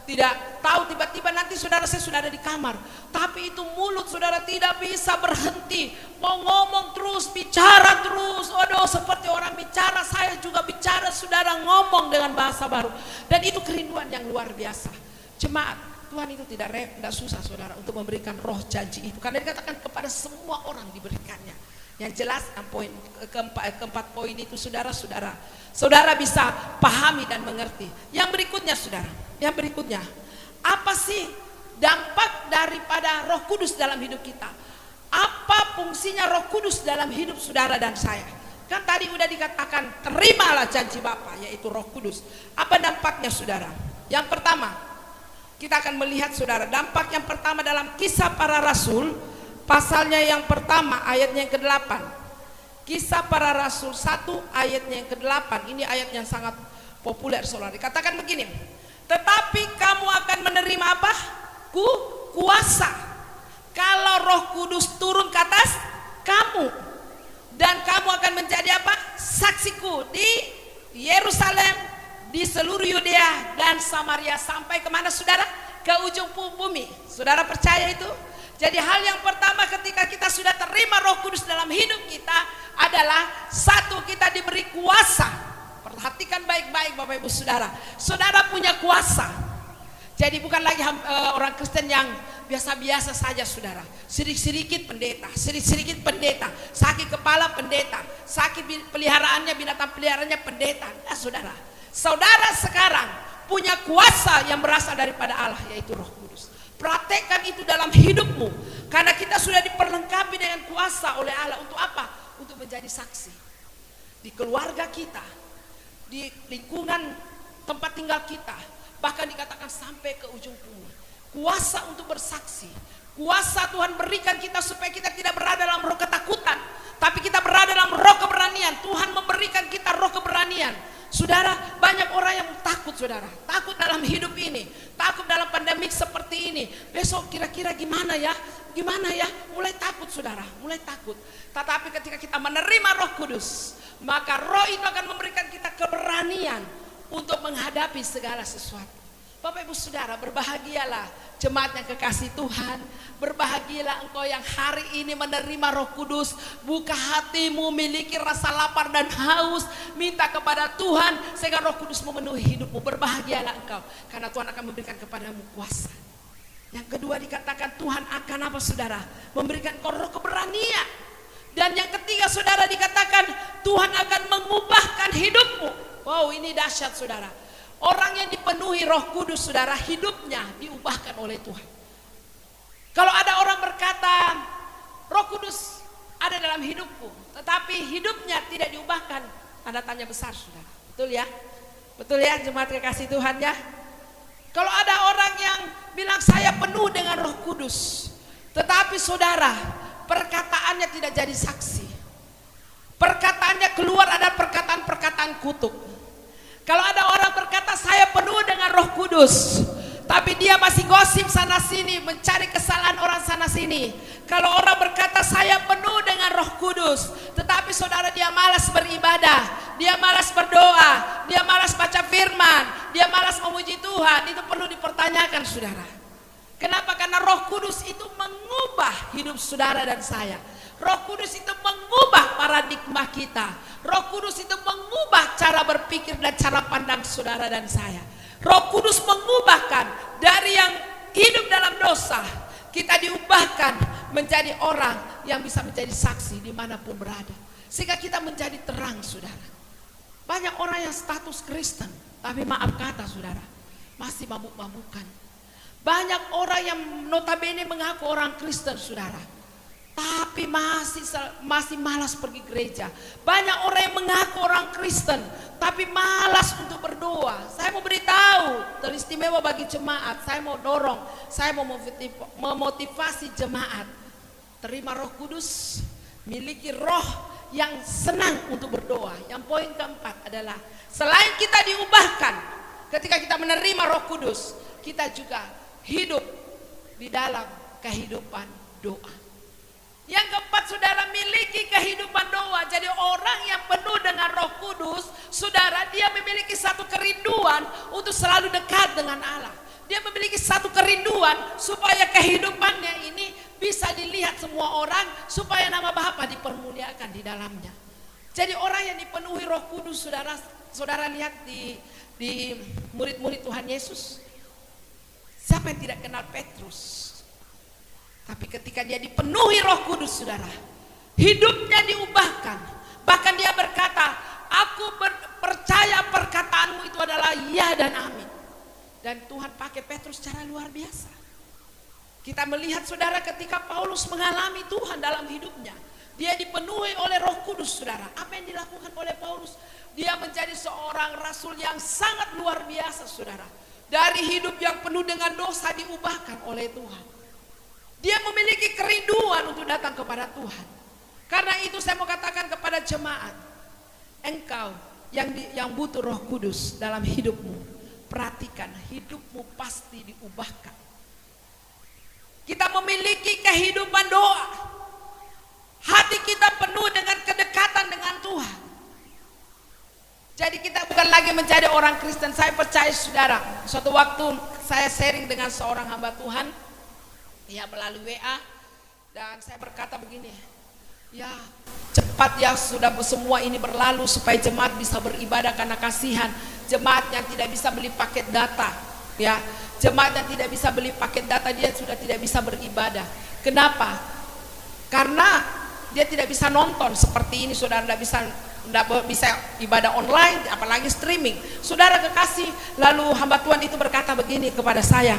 tidak tahu, tiba-tiba nanti saudara saya sudah ada di kamar. Tapi itu mulut saudara tidak bisa berhenti, mau ngomong terus, bicara terus. Waduh, seperti orang bicara, saya juga bicara saudara, ngomong dengan bahasa baru. Dan itu kerinduan yang luar biasa. Jemaat, Tuhan itu tidak susah saudara untuk memberikan roh janji itu, karena dikatakan kepada semua orang diberikannya. Yang jelas poin keempat poin itu saudara bisa pahami dan mengerti. Yang berikutnya, apa sih dampak daripada Roh Kudus dalam hidup kita? Apa Apa fungsinya Roh Kudus dalam hidup saudara dan saya? Kan tadi udah dikatakan, terimalah janji Bapa, yaitu Roh Kudus. Apa dampaknya saudara? Yang pertama, kita akan melihat saudara, dampak yang pertama dalam Kisah Para Rasul, pasalnya yang pertama, ayatnya yang ke-8. Kisah Para Rasul 1, ayatnya yang ke-8. Ini ayat yang sangat populer saudara. Dikatakan begini, tetapi kamu akan menerima apa? Kuasa, kalau Roh Kudus turun ke atas kamu, dan kamu akan menjadi apa? Saksiku di Yerusalem, di seluruh Yudea dan Samaria, sampai kemana saudara? Ke ujung bumi. Saudara percaya itu? Jadi hal yang pertama ketika kita sudah terima Roh Kudus dalam hidup kita adalah satu, kita diberi kuasa. Perhatikan baik-baik Bapak Ibu Saudara, saudara punya kuasa. Jadi bukan lagi orang Kristen yang biasa-biasa saja saudara, sedikit-sedikit pendeta, sedikit-sedikit pendeta, sakit kepala pendeta, sakit peliharaannya, binatang peliharaannya pendeta. Nah saudara, saudara sekarang punya kuasa yang berasal daripada Allah, yaitu Roh Kudus. Praktekkan itu dalam hidupmu, karena kita sudah diperlengkapi dengan kuasa oleh Allah. Untuk apa? Untuk menjadi saksi di keluarga kita, di lingkungan tempat tinggal kita, bahkan dikatakan sampai ke ujung bumi. Kuasa untuk bersaksi. Kuasa Tuhan berikan kita supaya kita tidak berada dalam roh ketakutan, tapi kita berada dalam roh keberanian. Tuhan memberikan kita roh keberanian. Saudara, banyak orang yang takut saudara, takut dalam hidup ini, takut dalam pandemik seperti ini. Besok kira-kira gimana ya? Gimana ya? Mulai takut saudara, mulai takut. Tetapi ketika kita menerima Roh Kudus, maka roh itu akan memberikan kita keberanian untuk menghadapi segala sesuatu. Bapak Ibu Saudara, berbahagialah jemaat yang kekasih Tuhan. Berbahagialah engkau yang hari ini menerima Roh Kudus. Buka hatimu, miliki rasa lapar dan haus, minta kepada Tuhan sehingga Roh Kudus memenuhi hidupmu. Berbahagialah engkau, karena Tuhan akan memberikan kepadamu kuasa. Yang kedua dikatakan Tuhan akan apa saudara? Memberikan roh keberanian. Dan yang ketiga saudara dikatakan Tuhan akan mengubahkan hidupmu. Wow, ini dahsyat saudara. Orang yang dipenuhi Roh Kudus saudara, hidupnya diubahkan oleh Tuhan. Kalau ada orang berkata Roh Kudus ada dalam hidupku, tetapi hidupnya tidak diubahkan, tanda tanya besar saudara. Betul ya? Betul ya jemaat kekasih Tuhan ya? Kalau ada orang yang bilang saya penuh dengan Roh Kudus, tetapi saudara perkataannya tidak jadi saksi, perkataannya keluar ada perkataan-perkataan kutuk. Kalau ada orang berkata saya penuh dengan Roh Kudus, tapi dia masih gosip sana sini, mencari kesalahan orang sana sini. Kalau orang berkata saya penuh dengan Roh Kudus, tetapi saudara dia malas beribadah, dia malas berdoa, dia malas baca firman, dia malas memuji Tuhan, itu perlu dipertanyakan saudara. Kenapa? Karena Roh Kudus itu mengubah hidup saudara dan saya. Roh Kudus itu mengubah paradigma kita. Roh Kudus itu mengubah cara berpikir dan cara pandang saudara dan saya. Roh Kudus mengubahkan dari yang hidup dalam dosa, kita diubahkan menjadi orang yang bisa menjadi saksi dimanapun berada. Sehingga kita menjadi terang saudara. Banyak orang yang status Kristen, tapi maaf kata saudara, masih mabuk-mabukan. Banyak orang yang notabene mengaku orang Kristen saudara, tapi masih malas pergi gereja. Banyak orang yang mengaku orang Kristen, tapi malas untuk berdoa. Saya mau beritahu, teristimewa bagi jemaat. Saya mau dorong, saya mau memotivasi jemaat. Terima Roh Kudus, miliki roh yang senang untuk berdoa. Yang poin keempat adalah selain kita diubahkan, ketika kita menerima Roh Kudus, kita juga hidup di dalam kehidupan doa. Yang keempat saudara, miliki kehidupan doa. Jadi orang yang penuh dengan Roh Kudus saudara, dia memiliki satu kerinduan untuk selalu dekat dengan Allah. Dia memiliki satu kerinduan supaya kehidupannya ini bisa dilihat semua orang, supaya nama Bapa dipermuliakan di dalamnya. Jadi orang yang dipenuhi Roh Kudus saudara lihat di murid-murid Tuhan Yesus. Siapa yang tidak kenal Petrus? Tapi ketika dia dipenuhi Roh Kudus saudara, hidupnya diubahkan. Bahkan dia berkata, aku percaya perkataanmu itu adalah ya dan amin. Dan Tuhan pakai Petrus secara luar biasa. Kita melihat saudara ketika Paulus mengalami Tuhan dalam hidupnya, dia dipenuhi oleh Roh Kudus saudara. Apa yang dilakukan oleh Paulus? Dia menjadi seorang rasul yang sangat luar biasa saudara. Dari hidup yang penuh dengan dosa diubahkan oleh Tuhan. Dia memiliki kerinduan untuk datang kepada Tuhan. Karena itu saya mau katakan kepada jemaat, engkau yang butuh Roh Kudus dalam hidupmu, perhatikan, hidupmu pasti diubahkan. Kita memiliki kehidupan doa. Hati kita penuh dengan kedekatan dengan Tuhan. Jadi kita bukan lagi menjadi orang Kristen. Saya percaya saudara, suatu waktu saya sharing dengan seorang hamba Tuhan, ya melalui WA, dan saya berkata begini, ya cepat ya sudah semua ini berlalu supaya jemaat bisa beribadah, karena kasihan jemaat yang tidak bisa beli paket data, ya jemaat yang tidak bisa beli paket data, dia sudah tidak bisa beribadah. Kenapa? Karena dia tidak bisa nonton seperti ini, saudara, tidak bisa ibadah online, apalagi streaming. Saudara kekasih, lalu hamba Tuhan itu berkata begini kepada saya,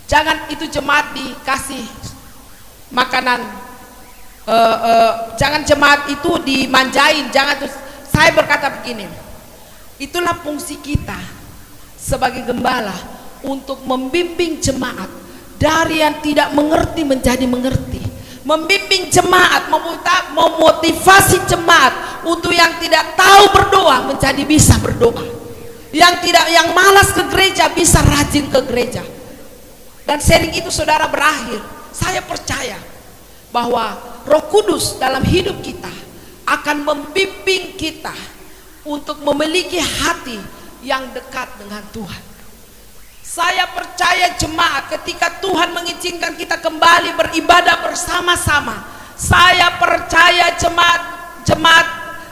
jangan itu jemaat dikasih makanan, jangan jemaat itu dimanjain, jangan. Saya berkata begini, itulah fungsi kita sebagai gembala, untuk membimbing jemaat dari yang tidak mengerti menjadi mengerti, membimbing jemaat, memotivasi jemaat untuk yang tidak tahu berdoa menjadi bisa berdoa, yang malas ke gereja bisa rajin ke gereja. Dan sharing itu saudara berakhir, saya percaya bahwa Roh Kudus dalam hidup kita akan membimbing kita untuk memiliki hati yang dekat dengan Tuhan. Saya percaya jemaat, ketika Tuhan mengizinkan kita kembali beribadah bersama-sama, saya percaya jemaat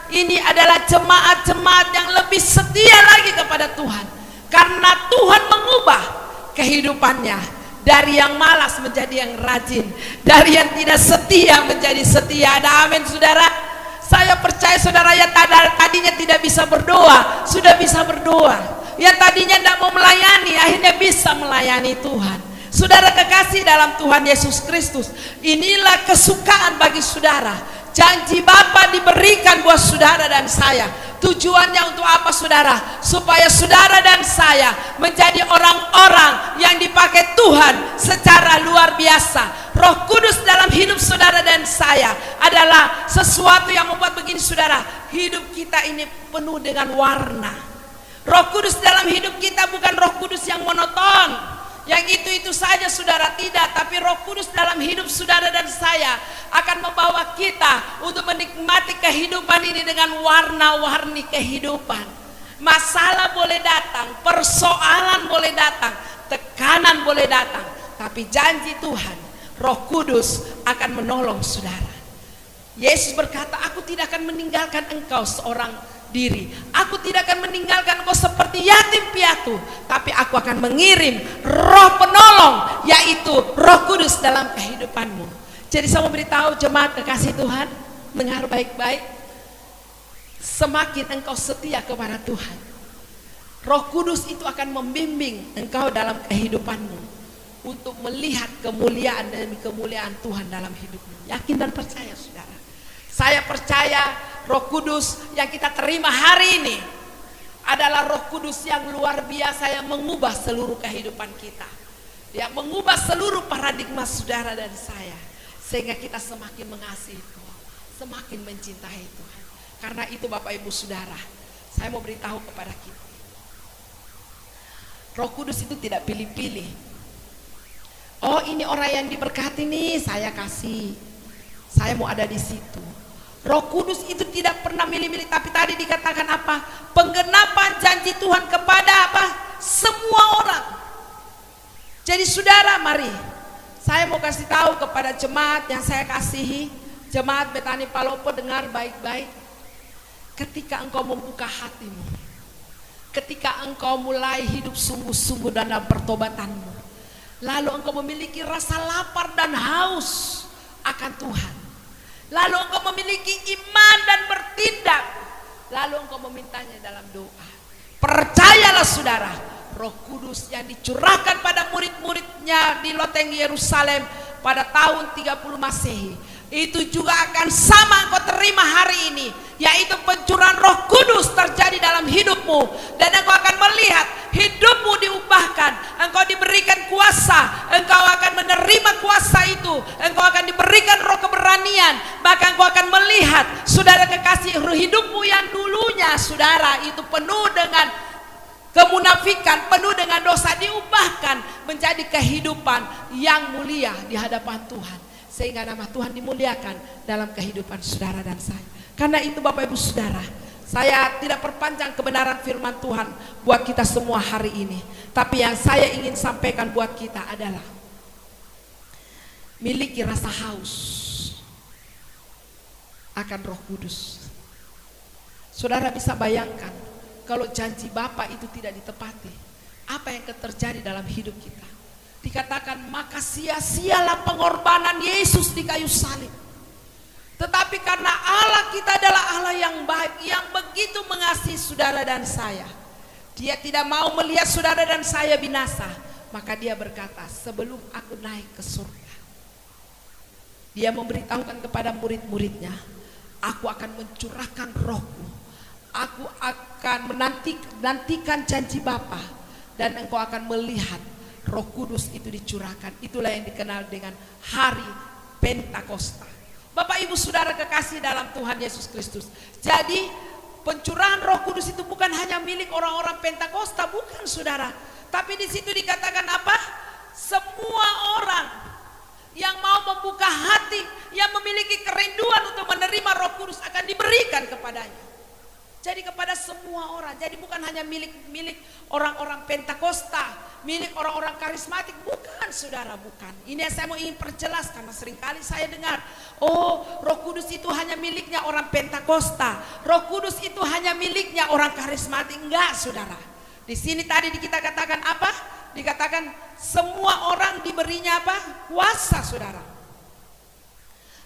ini adalah jemaat yang lebih setia lagi kepada Tuhan, karena Tuhan mengubah kehidupannya dari yang malas menjadi yang rajin, dari yang tidak setia menjadi setia. Ada amin saudara? Saya percaya saudara, yang tadinya tidak bisa berdoa sudah bisa berdoa, yang tadinya tidak mau melayani akhirnya bisa melayani Tuhan. Saudara kekasih dalam Tuhan Yesus Kristus, inilah kesukaan bagi saudara. Janji Bapa diberikan buat saudara dan saya. Tujuannya untuk apa saudara? Supaya saudara dan saya menjadi orang-orang yang dipakai Tuhan secara luar biasa. Roh Kudus dalam hidup saudara dan saya adalah sesuatu yang membuat begini saudara, hidup kita ini penuh dengan warna. Roh Kudus dalam hidup kita bukan Roh Kudus yang monoton, yang itu saja saudara, tidak. Tapi Roh Kudus dalam hidup saudara dan saya akan membawa kita untuk menikmati kehidupan ini dengan warna-warni kehidupan. Masalah boleh datang, persoalan boleh datang, tekanan boleh datang, tapi janji Tuhan, Roh Kudus akan menolong saudara. Yesus berkata, aku tidak akan meninggalkan engkau seorang diri, aku tidak akan meninggalkan engkau seperti yatim piatu, tapi aku akan mengirim Roh penolong, yaitu Roh Kudus dalam kehidupanmu. Jadi saya mau beritahu jemaat kekasih Tuhan, dengar baik-baik, semakin engkau setia kepada Tuhan, Roh Kudus itu akan membimbing engkau dalam kehidupanmu untuk melihat kemuliaan dan kemuliaan Tuhan dalam hidupmu. Yakin dan percaya saudara. Saya percaya Roh Kudus yang kita terima hari ini adalah Roh Kudus yang luar biasa, yang mengubah seluruh kehidupan kita, yang mengubah seluruh paradigma saudara dan saya, sehingga kita semakin mengasihi Tuhan, semakin mencintai Tuhan. Karena itu Bapak Ibu Saudara, saya mau beritahu kepada kita, Roh Kudus itu tidak pilih-pilih. Oh, ini orang yang diberkati nih, saya kasih, saya mau ada di situ. Roh Kudus itu tidak pernah milih-milih, tapi tadi dikatakan apa? Penggenapan janji Tuhan kepada apa? Semua orang. Jadi saudara, mari saya mau kasih tahu kepada jemaat yang saya kasihi, jemaat Betani Palopo, dengar baik-baik. Ketika engkau membuka hatimu, ketika engkau mulai hidup sungguh-sungguh dalam pertobatanmu, lalu engkau memiliki rasa lapar dan haus akan Tuhan, lalu engkau memiliki iman dan bertindak, lalu engkau memintanya dalam doa, percayalah saudara, Roh Kudus yang dicurahkan pada murid-murid hidupnya di loteng Yerusalem pada tahun 30 Masehi, itu juga akan sama engkau terima hari ini, yaitu pencurahan Roh Kudus terjadi dalam hidupmu, dan engkau akan melihat hidupmu diubahkan, engkau diberikan kuasa, engkau akan menerima kuasa itu, engkau akan diberikan roh keberanian, bahkan engkau akan melihat, saudara kekasih, hidupmu yang dulunya saudara itu penuh dengan kemunafikan, penuh dengan dosa, diubahkan menjadi kehidupan yang mulia di hadapan Tuhan, sehingga nama Tuhan dimuliakan dalam kehidupan saudara dan saya. Karena itu Bapak Ibu Saudara, saya tidak perpanjang kebenaran firman Tuhan buat kita semua hari ini, tapi yang saya ingin sampaikan buat kita adalah miliki rasa haus akan Roh Kudus. Saudara bisa bayangkan kalau janji Bapa itu tidak ditepati, apa yang akan terjadi dalam hidup kita? Dikatakan maka sia-sialah pengorbanan Yesus di kayu salib. Tetapi karena Allah kita adalah Allah yang baik, yang begitu mengasihi saudara dan saya, Dia tidak mau melihat saudara dan saya binasa. Maka Dia berkata, sebelum aku naik ke surga, Dia memberitahukan kepada murid-muridnya, aku akan mencurahkan rohku, aku akan menantikan janji Bapa, dan engkau akan melihat Roh Kudus itu dicurahkan. Itulah yang dikenal dengan hari Pentakosta. Bapak Ibu Saudara kekasih dalam Tuhan Yesus Kristus. Jadi pencurahan Roh Kudus itu bukan hanya milik orang-orang Pentakosta, bukan saudara. Tapi di situ dikatakan apa? Semua orang yang mau membuka hati, yang memiliki kerinduan untuk menerima Roh Kudus akan diberikan kepadanya. Jadi kepada semua orang. Jadi bukan hanya milik orang-orang Pentakosta, milik orang-orang karismatik, bukan saudara, bukan. Ini yang saya mau ingin perjelas, karena seringkali saya dengar, oh Roh Kudus itu hanya miliknya orang Pentakosta, Roh Kudus itu hanya miliknya orang karismatik. Enggak saudara. Di sini tadi kita katakan apa? Dikatakan semua orang diberinya apa? Kuasa saudara.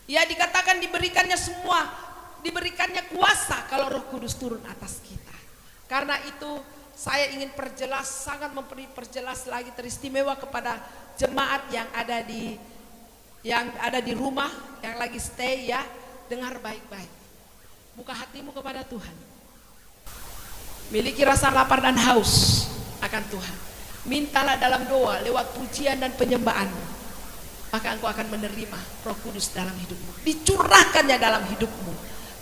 Ya dikatakan diberikannya semua, diberikannya kuasa kalau Roh Kudus turun atas kita. Karena itu saya ingin perjelas, sangat memperjelas lagi, teristimewa kepada jemaat yang ada di rumah, yang lagi stay ya, dengar baik-baik. Buka hatimu kepada Tuhan. Miliki rasa lapar dan haus akan Tuhan. Mintalah dalam doa lewat pujian dan penyembahanmu, maka engkau akan menerima Roh Kudus dalam hidupmu. Dicurahkannya dalam hidupmu,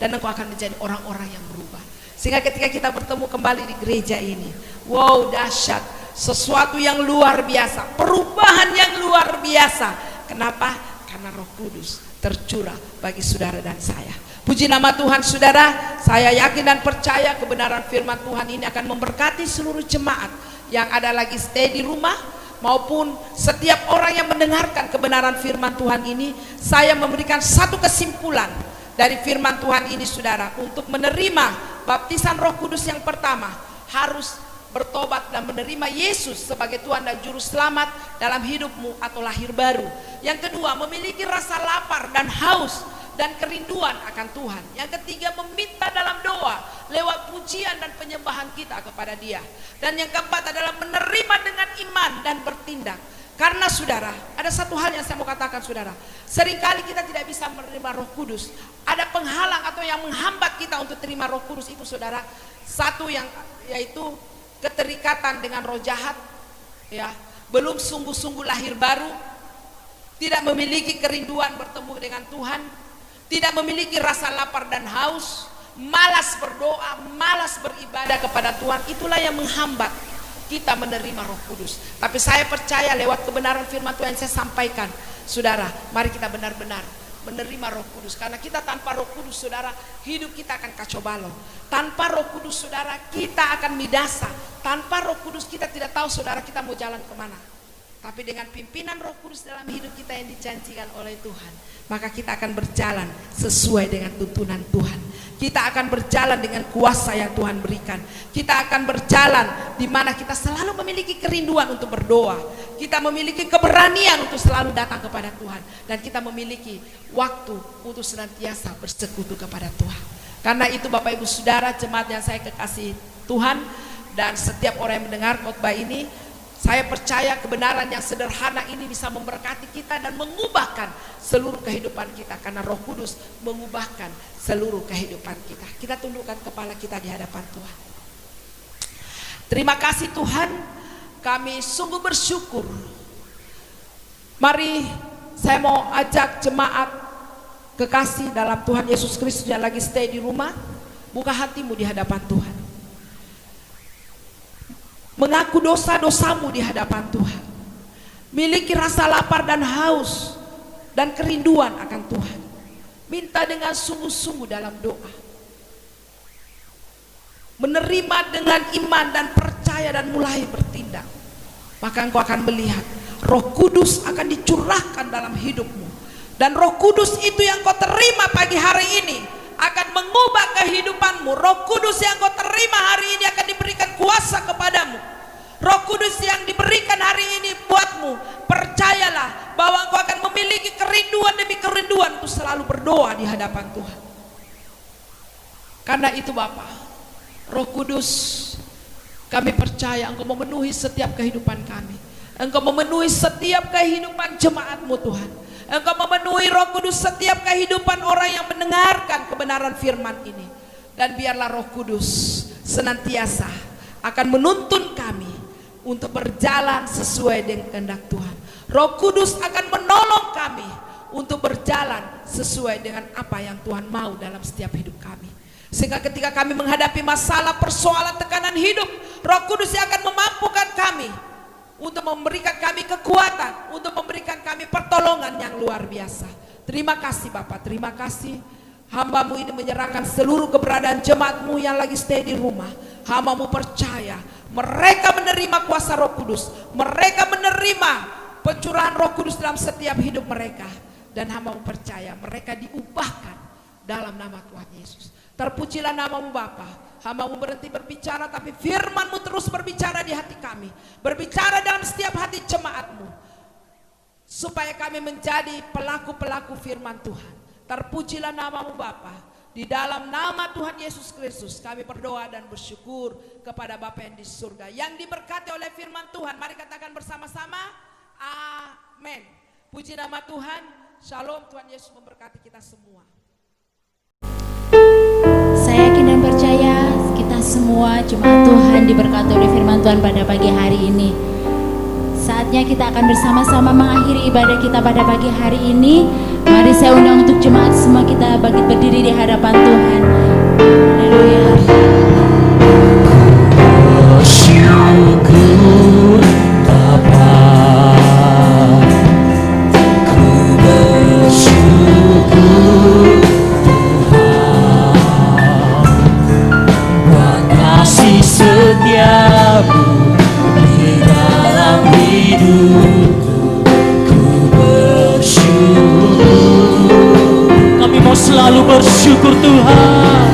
dan engkau akan menjadi orang-orang yang berubah. Sehingga ketika kita bertemu kembali di gereja ini, wow dahsyat, sesuatu yang luar biasa, perubahan yang luar biasa. Kenapa? Karena Roh Kudus tercurah bagi saudara dan saya. Puji nama Tuhan saudara. Saya yakin dan percaya kebenaran firman Tuhan ini akan memberkati seluruh jemaat yang ada lagi stay di rumah, maupun setiap orang yang mendengarkan kebenaran firman Tuhan ini. Saya memberikan satu kesimpulan dari firman Tuhan ini saudara, untuk menerima baptisan Roh Kudus yang pertama harus bertobat dan menerima Yesus sebagai Tuhan dan Juru Selamat dalam hidupmu atau lahir baru. Yang kedua, memiliki rasa lapar dan haus dan kerinduan akan Tuhan. Yang ketiga, meminta dalam doa lewat pujian dan penyembahan kita kepada Dia. Dan yang keempat adalah menerima dengan iman dan bertindak. Karena saudara, ada satu hal yang saya mau katakan saudara, seringkali kita tidak bisa menerima Roh Kudus. Ada penghalang atau yang menghambat kita untuk terima Roh Kudus itu saudara. Satu yang yaitu keterikatan dengan roh jahat, ya, belum sungguh-sungguh lahir baru, tidak memiliki kerinduan bertemu dengan Tuhan, tidak memiliki rasa lapar dan haus, malas berdoa, malas beribadah kepada Tuhan. Itulah yang menghambat kita menerima Roh Kudus. Tapi saya percaya lewat kebenaran firman Tuhan yang saya sampaikan, saudara, mari kita benar-benar menerima Roh Kudus. Karena kita tanpa Roh Kudus saudara, hidup kita akan kacau balau. Tanpa Roh Kudus saudara, kita akan midasa. Tanpa Roh Kudus kita tidak tahu saudara kita mau jalan kemana. Tapi dengan pimpinan Roh Kudus dalam hidup kita yang dijanjikan oleh Tuhan, maka kita akan berjalan sesuai dengan tuntunan Tuhan. Kita akan berjalan dengan kuasa yang Tuhan berikan. Kita akan berjalan di mana kita selalu memiliki kerinduan untuk berdoa. Kita memiliki keberanian untuk selalu datang kepada Tuhan. Dan kita memiliki waktu untuk senantiasa bersekutu kepada Tuhan. Karena itu Bapak Ibu Saudara, jemaat yang saya kekasihi Tuhan, dan setiap orang yang mendengar khotbah ini, Saya percaya kebenaran yang sederhana ini bisa memberkati kita dan mengubahkan seluruh kehidupan kita, karena Roh Kudus mengubahkan seluruh kehidupan kita. Kita tundukkan kepala kita di hadapan Tuhan. Terima kasih Tuhan, kami sungguh bersyukur. Mari saya mau ajak jemaat kekasih dalam Tuhan Yesus Kristus yang lagi stay di rumah, buka hatimu di hadapan Tuhan. Mengaku dosa-dosamu di hadapan Tuhan. Miliki rasa lapar dan haus dan kerinduan akan Tuhan. Minta dengan sungguh-sungguh dalam doa. Menerima dengan iman dan percaya dan mulai bertindak. Maka engkau akan melihat Roh Kudus akan dicurahkan dalam hidupmu. Dan Roh Kudus itu yang kau terima pagi hari ini akan mengubah kehidupanmu. Roh Kudus yang kau terima hari ini akan diberikan kuasa kepadamu. Roh Kudus yang diberikan hari ini buatmu, percayalah bahwa engkau akan memiliki kerinduan demi kerinduan untuk selalu berdoa di hadapan Tuhan. Karena itu Bapa, Roh Kudus, kami percaya engkau memenuhi setiap kehidupan kami. Engkau memenuhi setiap kehidupan jemaatmu Tuhan. Engkau memenuhi Roh Kudus setiap kehidupan orang yang mendengarkan kebenaran firman ini. Dan biarlah Roh Kudus senantiasa akan menuntun kami untuk berjalan sesuai dengan kehendak Tuhan. Roh Kudus akan menolong kami untuk berjalan sesuai dengan apa yang Tuhan mau dalam setiap hidup kami. Sehingga ketika kami menghadapi masalah, persoalan, tekanan hidup, Roh Kudus yang akan memampukan kami untuk memberikan kami kekuatan, untuk memberikan kami pertolongan yang luar biasa. Terima kasih Bapak, terima kasih. Hamba-Mu ini menyerahkan seluruh keberadaan jemaat-Mu yang lagi stay di rumah. Hamba-Mu percaya mereka menerima kuasa Roh Kudus, mereka menerima pencurahan Roh Kudus dalam setiap hidup mereka. Dan hamba-Mu percaya mereka diubahkan dalam nama Tuhan Yesus. Terpujilah nama-Mu Bapa. Hamba-Mu berhenti berbicara, tapi firman-Mu terus berbicara di hati kami, berbicara dalam setiap hati jemaat-Mu, supaya kami menjadi pelaku-pelaku firman Tuhan. Terpujilah nama-Mu Bapa. Di dalam nama Tuhan Yesus Kristus kami berdoa dan bersyukur kepada Bapa yang di surga, yang diberkati oleh firman Tuhan. Mari katakan bersama-sama, amin. Puji nama Tuhan. Shalom. Tuhan Yesus memberkati kita semua. Saya yakin dan percaya kita semua jemaat Tuhan diberkati oleh firman Tuhan pada pagi hari ini. Saatnya kita akan bersama-sama mengakhiri ibadah kita pada pagi hari ini. Mari saya undang untuk jemaat semua kita bangkit berdiri di hadapan Tuhan. Haleluya. Bersyukur Bapa, ku bersyukur kasih setiamu di dalam hidupku, ku bersyukur. Kami mau selalu bersyukur Tuhan.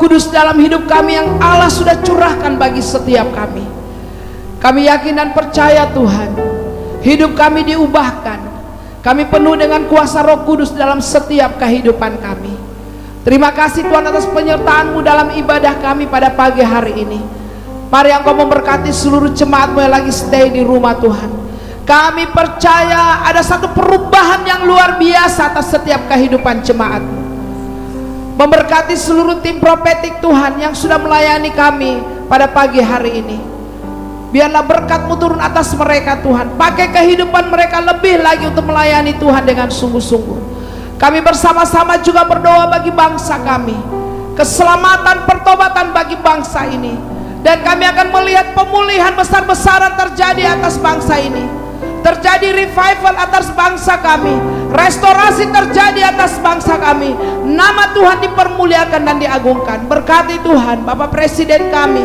Kudus dalam hidup kami yang Allah sudah curahkan bagi setiap kami. Kami yakin dan percaya Tuhan, hidup kami diubahkan. Kami penuh dengan kuasa Roh Kudus dalam setiap kehidupan kami. Terima kasih Tuhan atas penyertaan-Mu dalam ibadah kami pada pagi hari ini. Mari Engkau memberkati seluruh jemaat-Mu yang lagi stay di rumah Tuhan. Kami percaya ada satu perubahan yang luar biasa atas setiap kehidupan jemaat-Mu. Memberkati seluruh tim profetik Tuhan yang sudah melayani kami pada pagi hari ini. Biarlah berkat-Mu turun atas mereka Tuhan. Pakai kehidupan mereka lebih lagi untuk melayani Tuhan dengan sungguh-sungguh. Kami bersama-sama juga berdoa bagi bangsa kami, keselamatan, pertobatan bagi bangsa ini. Dan kami akan melihat pemulihan besar-besaran terjadi atas bangsa ini. Terjadi revival atas bangsa kami, restorasi terjadi atas bangsa kami. Nama Tuhan dipermuliakan dan diagungkan. Berkati Tuhan Bapak Presiden kami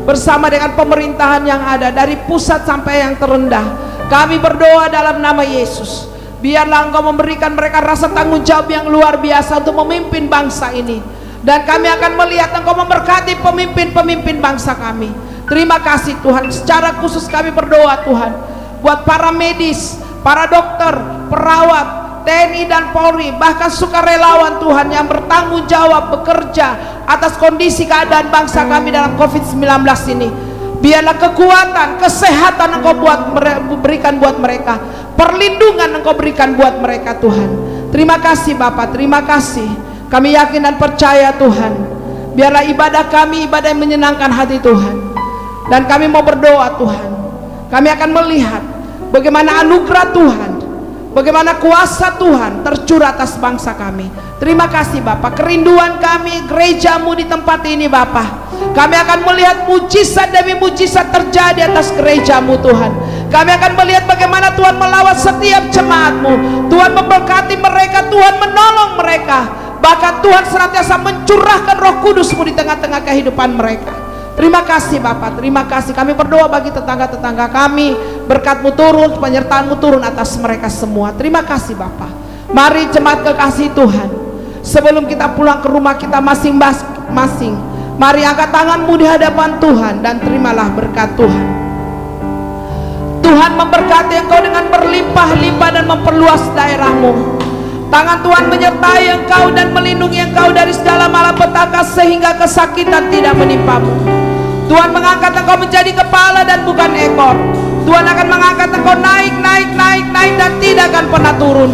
bersama dengan pemerintahan yang ada dari pusat sampai yang terendah. Kami berdoa dalam nama Yesus, biarlah Engkau memberikan mereka rasa tanggung jawab yang luar biasa untuk memimpin bangsa ini. Dan kami akan melihat Engkau memberkati pemimpin-pemimpin bangsa kami. Terima kasih Tuhan. Secara khusus kami berdoa Tuhan buat para medis, para dokter, perawat, TNI dan Polri, bahkan sukarelawan Tuhan yang bertanggung jawab bekerja atas kondisi keadaan bangsa kami dalam COVID-19 ini. Biarlah kekuatan, kesehatan Engkau berikan buat mereka, perlindungan Engkau berikan buat mereka Tuhan. Terima kasih Bapak, terima kasih. Kami yakin dan percaya Tuhan, biarlah ibadah kami ibadah yang menyenangkan hati Tuhan. Dan kami mau berdoa Tuhan, kami akan melihat bagaimana anugerah Tuhan, bagaimana kuasa Tuhan tercurah atas bangsa kami. Terima kasih Bapak. Kerinduan kami gereja-Mu di tempat ini Bapak. Kami akan melihat mujizat demi mujizat terjadi atas gereja-Mu Tuhan. Kami akan melihat bagaimana Tuhan melawat setiap jemaat-Mu. Tuhan memberkati mereka, Tuhan menolong mereka. Bahkan Tuhan senantiasa mencurahkan Roh Kudus-Mu di tengah-tengah kehidupan mereka. Terima kasih Bapak, terima kasih. Kami berdoa bagi tetangga-tetangga kami, berkat-Mu turun, penyertaan-Mu turun atas mereka semua. Terima kasih Bapak. Mari jemaat kekasih Tuhan, sebelum kita pulang ke rumah kita masing-masing, mari angkat tanganmu di hadapan Tuhan dan terimalah berkat Tuhan. Tuhan memberkati engkau dengan berlimpah-limpah dan memperluas daerahmu. Tangan Tuhan menyertai engkau dan melindungi engkau dari segala malapetaka sehingga kesakitan tidak menimpamu. Tuhan mengangkat engkau menjadi kepala dan bukan ekor. Tuhan akan mengangkat engkau naik dan tidak akan pernah turun.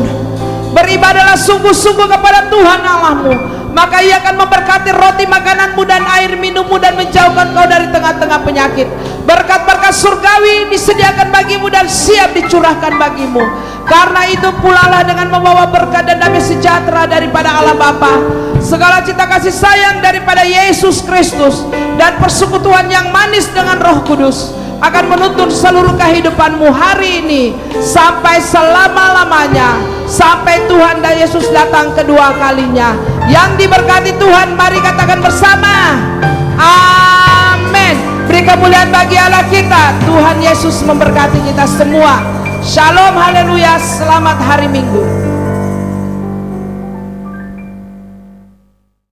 Beribadahlah sungguh-sungguh kepada Tuhan Allahmu, maka Ia akan memberkati roti makananmu dan air minummu dan menjauhkan kau dari tengah-tengah penyakit. Berkat-berkat surgawi disediakan bagimu dan siap dicurahkan bagimu. Karena itu pulalah dengan membawa berkat dan damai sejahtera daripada Allah Bapa, segala cinta kasih sayang daripada Yesus Kristus, dan persekutuan yang manis dengan Roh Kudus akan menuntun seluruh kehidupanmu hari ini sampai selama-lamanya, sampai Tuhan dan Yesus datang kedua kalinya. Yang diberkati Tuhan, mari katakan bersama, amin. Beri kemuliaan bagi Allah kita. Tuhan Yesus memberkati kita semua. Shalom, haleluya, selamat hari Minggu.